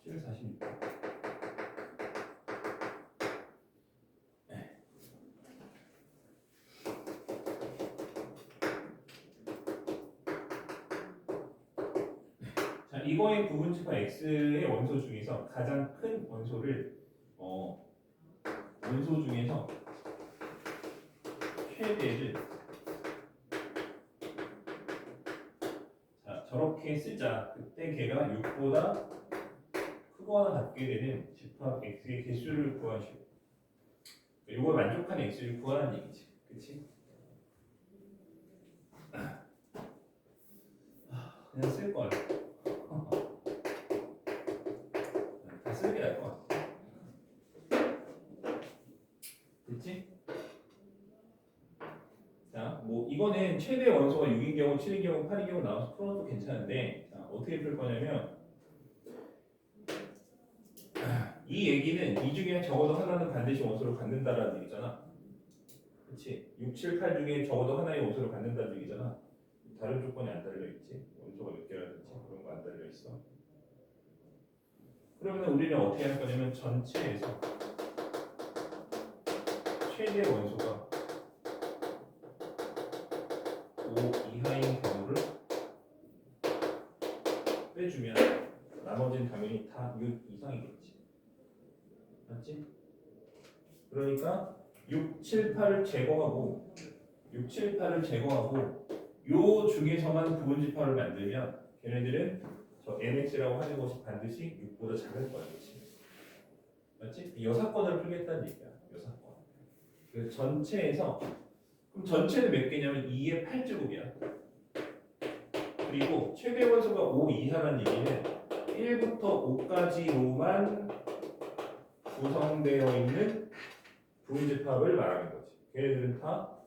746. 자, 이거의 부분집합 x의 원소 중에서 가장 큰 원소를 원소 중에서 최대를 자, 저렇게 쓰자. 그때 걔가 6보다 크거나 같게 되는 집합 x의 개수를 구하시오. 이걸 만족하는 x를 구하라는 얘기지. 그치? 그냥 쓸 거야. 다 쓰는 게 뭐 이거는 최대 원소가 6인 경우, 7인 경우, 8인 경우 나와서 풀어도 괜찮은데 자, 어떻게 풀 거냐면 이 얘기는 이 중에 적어도 하나는 반드시 원소를 갖는다라는 얘기잖아. 그렇지? 6, 7, 8 중에 적어도 하나의 원소를 갖는다는 얘기잖아. 다른 조건이 안 달려 있지. 원소가 몇 개라든지 그런 거 안 달려 있어. 그러면 우리는 어떻게 할 거냐면 전체에서 최대 원소가 5 이하인 경우를 빼주면 나머지는 당연히 다 6 이상이겠지. 맞지? 그러니까 6, 7, 8을 제거하고 6, 7, 8을 제거하고 요 중에서만 부분집합을 만들면 걔네들은 저 mx라고 하는 것이 반드시 6보다 작을 거야. 그렇지? 맞지? 이 여사건을 풀겠다는 얘기야. 여사건. 그 전체에서 그럼 전체는 몇 개냐면 2의 8제곱이야. 그리고 최대 원소가 5 이하라는 얘기는 1부터 5까지로만 구성되어 있는 부분집합을 말하는 거지. 걔네들은 다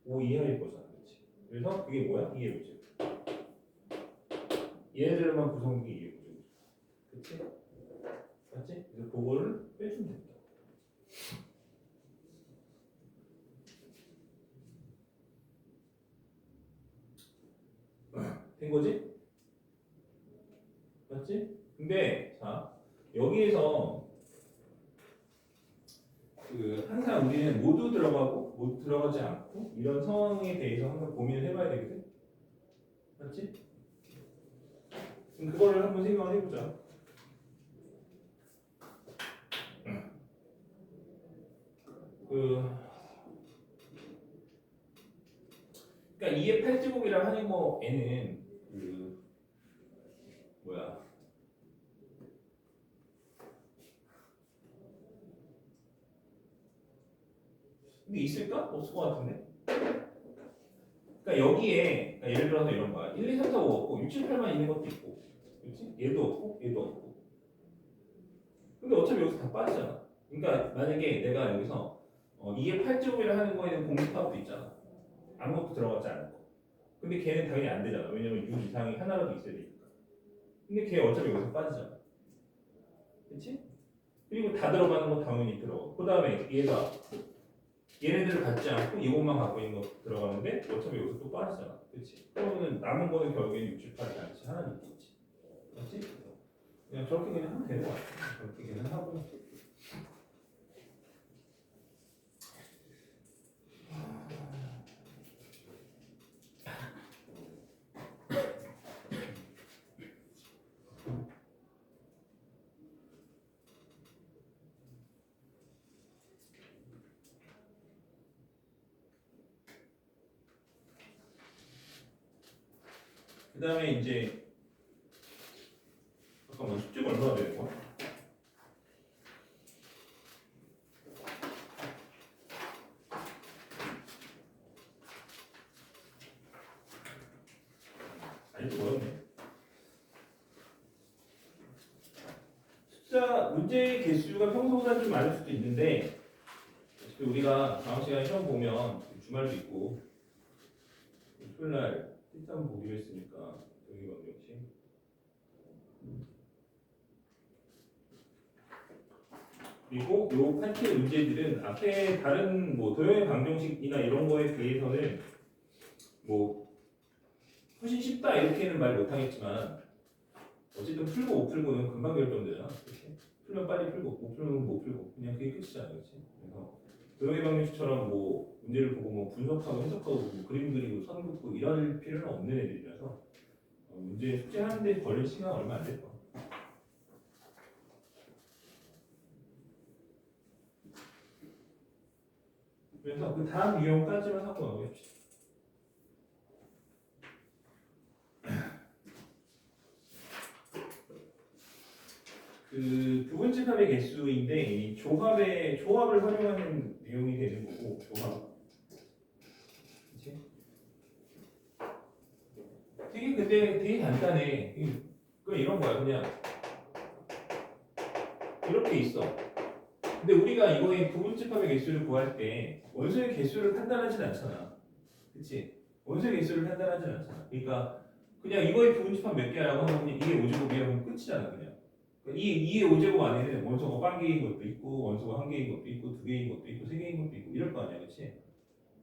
5 이하일 거잖아. 그렇지? 그래서 그게 뭐야? 2의 5제곱. 얘네들만 구성된 게 2의 5제곱. 그치? 맞지? 그래서 그거를 빼주면 된다. 된 거지? 맞지? 근데 자 여기에서 그 항상 우리는 모두 들어가고 모두 들어가지 않고 이런 상황에 대해서 항상 고민을 해봐야 되거든. 맞지? 그럼 그거를 한번 생각을 해보자. 그러니까 2의 8제곱이라 하는 거에는 그 뭐야? 근데 있을까? 없을 것 같은데. 그러니까 여기에 그러니까 예를 들어서 이런 거야. 1, 2, 3, 4, 5 없고 6, 7, 8만 있는 것도 있고, 그렇지? 얘도 없고 얘도 없고. 근데 어차피 여기서 다 빠지잖아. 그러니까 만약에 내가 여기서 2의 8제곱이라 하는 거에는 공집합도 있잖아. 아무것도 들어가지 않은 거. 근데 걔는 당연히 안 되잖아. 왜냐면 6 이상이 하나라도 있어야 되니까. 근데 걔 어차피 여기서 빠지잖아. 그렇지? 그리고 다 들어가는 건 당연히 들어가. 그 다음에 얘가 얘네들을 갖지 않고 이것만 갖고 있는 거 들어가는데 어차피 여기서 또 빠지잖아. 그렇지? 그러면은 남은 거는 결국엔 6, 7, 8이 반드시 하나는 있겠지. 맞지? 그냥 저렇게 그냥 하면 되는 거 같아. 저렇게 그냥 하고. 그 다음에 이제 잠깐만 숙제가 얼마나 되는 거야? 아니 어렵네. 숫자 문제의 개수가 평소보다 좀 많을 수도 있는데 어차피 우리가 다음 시간에 시험 보면 주말도 있고 토요일 날 실전 보기로 했으니까 여기 역시 그리고 요 파트 문제들은 앞에 다른 뭐 도형의 방정식이나 이런 거에 비해서는 뭐 훨씬 쉽다 이렇게는 말 못하겠지만 어쨌든 풀고 못 풀고는 금방 결정되잖아. 그렇지? 풀면 빨리 풀고 못 풀면 못 풀고 그냥 그게 끝이잖아. 그렇지? 그래서 도형의 방정식처럼 뭐 문제를 보고 뭐 분석하고 해석하고 뭐 그림 그리고 선 긋고 이럴 필요는 없는 애들이라서 문제 숙제하는데 걸릴 시간 얼마 안 될 거야. 그래서 그 다음 유형까지만 하고 넘어갑시다. 그 부분집합의 개수인데 이 조합을 활용하는 내용이 되는 거고 조합. 그치? 되게 근데 되게 간단해. 그 이런 거야 그냥 이렇게 있어. 근데 우리가 이거의 부분집합의 개수를 구할 때 원소의 개수를 판단하진 않잖아. 그치? 원소의 개수를 판단하진 않잖아. 그러니까 그냥 이거의 부분집합 몇 개라고 하면 그냥 2의 5제곱이라고 하면 끝이잖아 그냥. 그러니까 이 2의 5제곱 안에는 원소가 1개인 것도 있고 원소가 1개인 것도 있고 2개인 것도 있고 3개인 것도 있고 이럴 거 아니야 그치?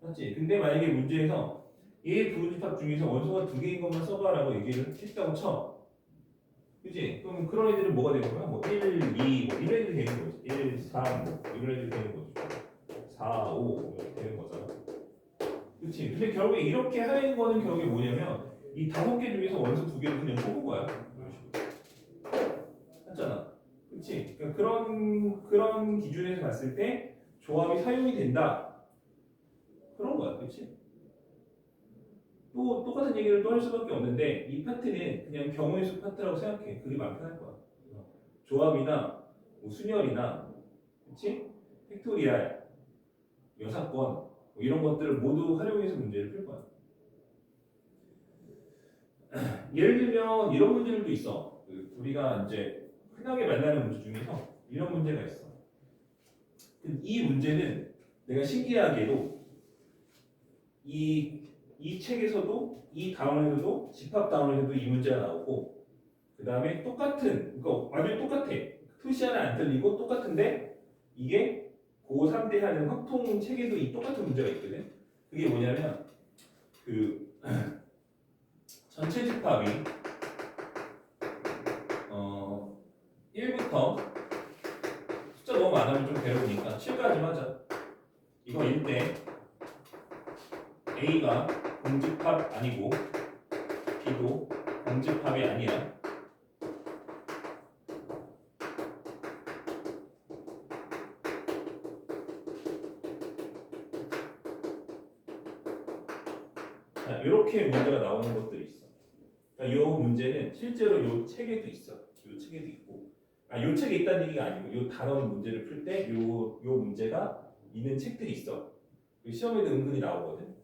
맞지? 근데 만약에 문제에서 얘의 부분집합 중에서 원소가 2개인 것만 써봐라고 얘기를 했다고 쳐. 그치? 그럼 그런 애들은 뭐가 되는 거야? 뭐 1, 2, 뭐 이런 애들이 되는 거지. 1, 3, 뭐 이런 애들이 되는 거지. 4, 5 이렇게 되는 거잖아. 그치? 근데 결국에 이렇게 하는 거는 결국에 뭐냐면 이 5개 중에서 원소 2개를 그냥 뽑은 거야. 이런 식으로. 맞잖아. 그치? 그러니까 그런 기준에서 봤을 때 조합이 사용이 된다. 그런 거야. 그치? 또 똑같은 얘기를 또 할 수밖에 없는데 이 파트는 그냥 경우의 수 파트라고 생각해. 그게 마음 편할 거야. 조합이나 뭐 순열이나 그치? 팩토리알, 여사건 뭐 이런 것들을 모두 활용해서 문제를 풀 거야. 예를 들면 이런 문제들도 있어. 우리가 이제 흔하게 만나는 문제 중에서 이런 문제가 있어. 이 문제는 내가 신기하게도 이 책에서도 이 다운에서도 집합 다운에서도 이 문제가 나오고 그 다음에 똑같은 그러니까 완전 똑같아. 표시 하나 안 틀리고 똑같은데 이게 고3대 하는 확통 책에도 이 똑같은 문제가 있거든. 그게 뭐냐면 그 전체 집합이 1부터 숫자 너무 많으면 좀 괴로우니까 7까지 하자. 이거 1대 A가 공집합 아니고 B도 공집합이 아니야. 자, 이렇게 문제가 나오는 것들이 있어. 그러니까 이 문제는 실제로 이 책에도 있어. 이 책에도 있고. 이 책에 있다는 얘기가 아니고 이 단원 문제를 풀 때 이 문제가 있는 책들이 있어. 시험에도 은근히 나오거든.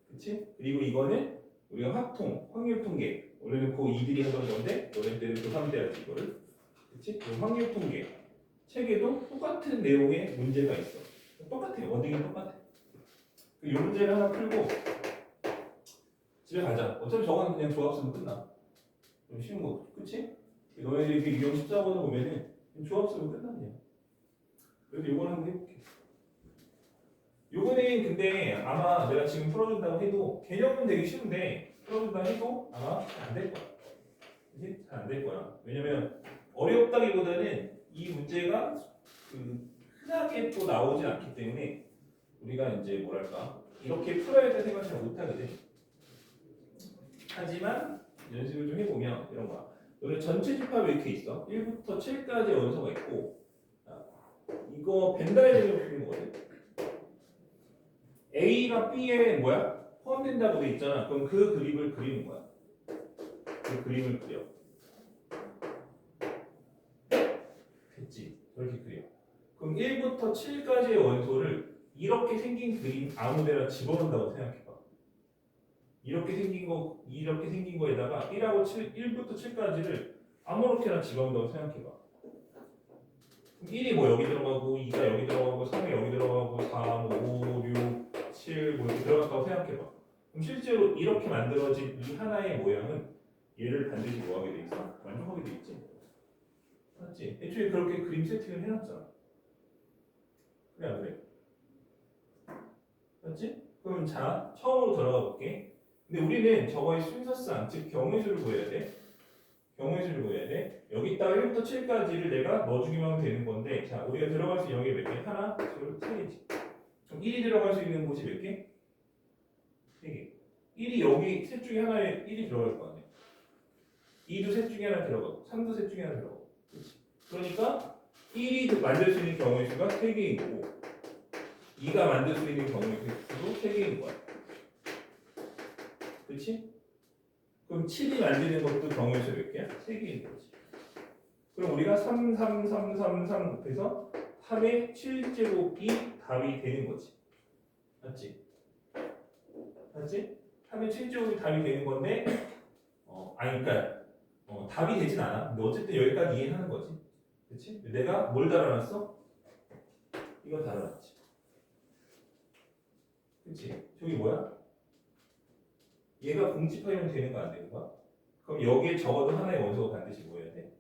그치? 그리고 이거는 우리가 확통, 확률 통계. 원래는 고2들이 하던 건데 너네 때는 고3 때 하지 이거를. 그치? 그 확률 통계. 책에도 똑같은 내용의 문제가 있어. 똑같아요. 원칙은 똑같아. 이 문제를 하나 풀고 집에 가자. 어차피 저거는 그냥 조합 쓰면 끝나. 좀 쉬운 거, 그치? 너네들이 이렇게 유형 14번을 보면은 조합 쓰면 끝나냐. 그래서 요걸 한번 해볼게. 요거는 근데 아마 내가 지금 풀어준다고 해도 개념은 되게 쉬운데 풀어준다고 해도 아마 잘 안 될 거야. 그치? 잘 안 될 거야. 왜냐면 어렵다기보다는 이 문제가 그 흔하게 또 나오지 않기 때문에 우리가 이제 뭐랄까 이렇게 풀어야 될 생각을 잘 못하거든. 하지만 연습을 좀 해보면 이런 거야. 너는 전체 집합이 이렇게 있어. 1부터 7까지 원소가 있고 이거 벤다이어그램 그리는 거거든. A가 B에 뭐야? 포함된다고 돼 있잖아. 그럼 그 그림을 그리는 거야. 그 그림을 그려. 됐지? 저렇게 그려. 그럼 1부터 7까지의 원소를 이렇게 생긴 그림 아무데나 집어넣는다고 생각해봐. 이렇게 생긴 거에다가 1부터 7까지를 아무렇게나 집어넣는다고 생각해봐. 1이 뭐 여기 들어가고 2가 여기 들어가고 3이 여기 들어가고 4, 뭐 5, 6, 7 뭐 이렇게 들어갔다고 생각해봐. 그럼 실제로 이렇게 만들어진 이 하나의 모양은 얘를 반드시 뭐하게 돼 있어? 완성하게 돼 있지. 맞지? 애초에 그렇게 그림 세팅을 해놨잖아. 그래 안 그래? 맞지? 그럼 자 처음으로 들어가 볼게. 근데 우리는 저거의 순서상 즉 경우의 수를 구해야 돼. 경우의 수를 구해야 돼. 여기다가 1부터 7까지를 내가 넣어주기만 하면 되는 건데 자 우리가 들어갈 수 있는 여기 몇 개? 하나, 둘, 세 개지. 그럼 1이 들어갈 수 있는 곳이 몇 개? 세 개. 1이 여기 셋 중에 하나에 1이 들어갈 거 아니야. 2도 셋 중에 하나 들어가고 3도 셋 중에 하나 들어가고. 그렇지. 그러니까 1이 만들 수 있는 경우의 수가 3개인 거고 2가 만들 수 있는 경우의 수도 3개인 거야. 그렇지? 그럼 7이 만드는 것도 경우의 수 몇 개야? 3개인 거지. 그럼 우리가 3, 3, 3, 3, 3 곱해서 3의 7제곱이 답이 되는 거지. 맞지? 맞지? 3의 7제곱이 답이 되는 건데 그러니까 답이 되진 않아. 근데 어쨌든 여기까지 이해하는 거지. 그렇지? 내가 뭘 달아놨어? 이거 달아놨지. 그렇지? 저기 뭐야? 얘가 공집합이면 되는 거 안 되는 거야? 그럼 여기에 적어도 하나의 원소가 반드시 뭐여야 돼?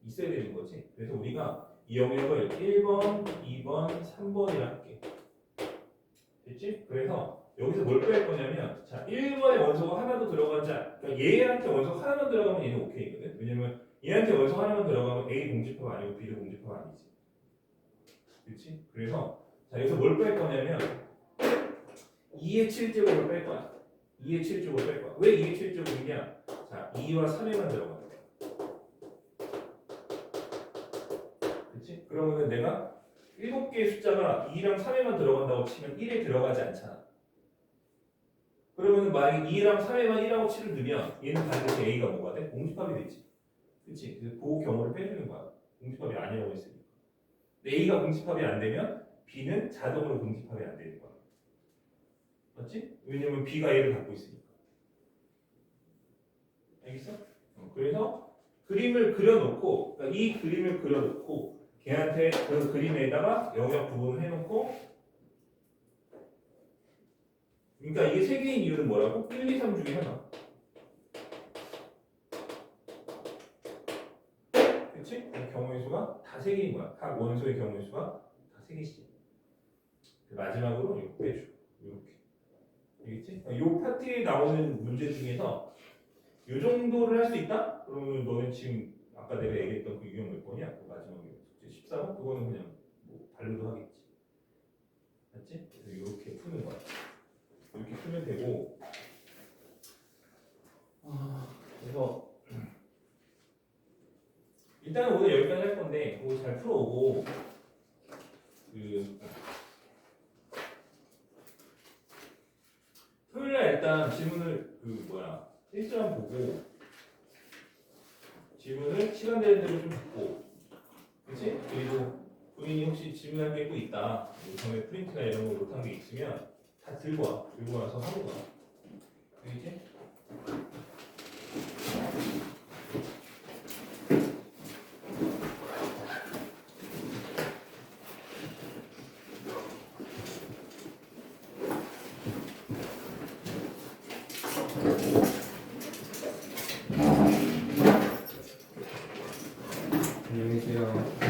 있어야 되는 거지. 그래서 우리가 이 영역을 1번, 2번, 3번이라 할게. 됐지? 그래서 여기서 뭘 빼할 거냐면 자 1번에 원소가 하나도 들어가지 그러니까 얘한테 원소 하나만 들어가면 얘는 오케이거든. 왜냐면 얘한테 원소 하나만 들어가면 A 공집합 아니고 B도 공집합 아니지. 그렇지? 그래서 자 여기서 뭘 뺄 거냐면 2의 7제곱을 뺄 거야. 2의 7제곱을 뺄 거야. 왜 2의 7제곱이냐? 자 2와 3에만 들어가. 그렇지? 그러면은 내가 7개의 숫자가 2랑 3에만 들어간다고 치면 1에 들어가지 않잖아. 그러면은 만약에 2랑 3에만 1하고 7을 넣으면 얘는 반드시 A가 뭐가 돼? 공집합이 되지. 그렇지? 그래서 그 경우를 빼주는 거야. 공집합이 아니라고 했으니까. 근데 A가 공집합이 안 되면 B는 자동으로 공집합이 안 되는 거야. 맞지? 왜냐면 B가 A를 갖고 있으니까. 알겠어? 그래서 그림을 그려놓고 그러니까 이 그림을 그려놓고 걔한테 그 그림에다가 영역 부분을 해놓고 그러니까 이게 세 개인 이유는 뭐라고? 1, 2, 3 중에 하나. 그치? 경우의 수가 다 세 개인 거야. 각 원소의 경우의 수가 다 세 개씩. 마지막으로 이거 빼줘. 이렇게. 알겠지? 이 파트에 나오는 문제 중에서 이 정도를 할 수 있다? 그러면 너는 지금 아까 내가 얘기했던 그 유형 몇 번이야? 그 마지막에 숙제 14번? 그거는 그냥 뭐 발로도 하겠지. 맞지? 그래서 이렇게 푸는 거야. 이렇게 풀면 되고 그래서 일단은 오늘 여기까지 할 건데 그거 잘 풀어오고 그 토요일날 일단 질문을 그 뭐야 일정 보고 질문을 시간 되는 대로 좀 듣고 그치? 그리고 본인이 혹시 질문할 게 또 있다 전에 프린트나 이런 거 못한 게 있으면 다 들고 와. 들고 와서 하고 가. 알겠지? 안녕히 계세요.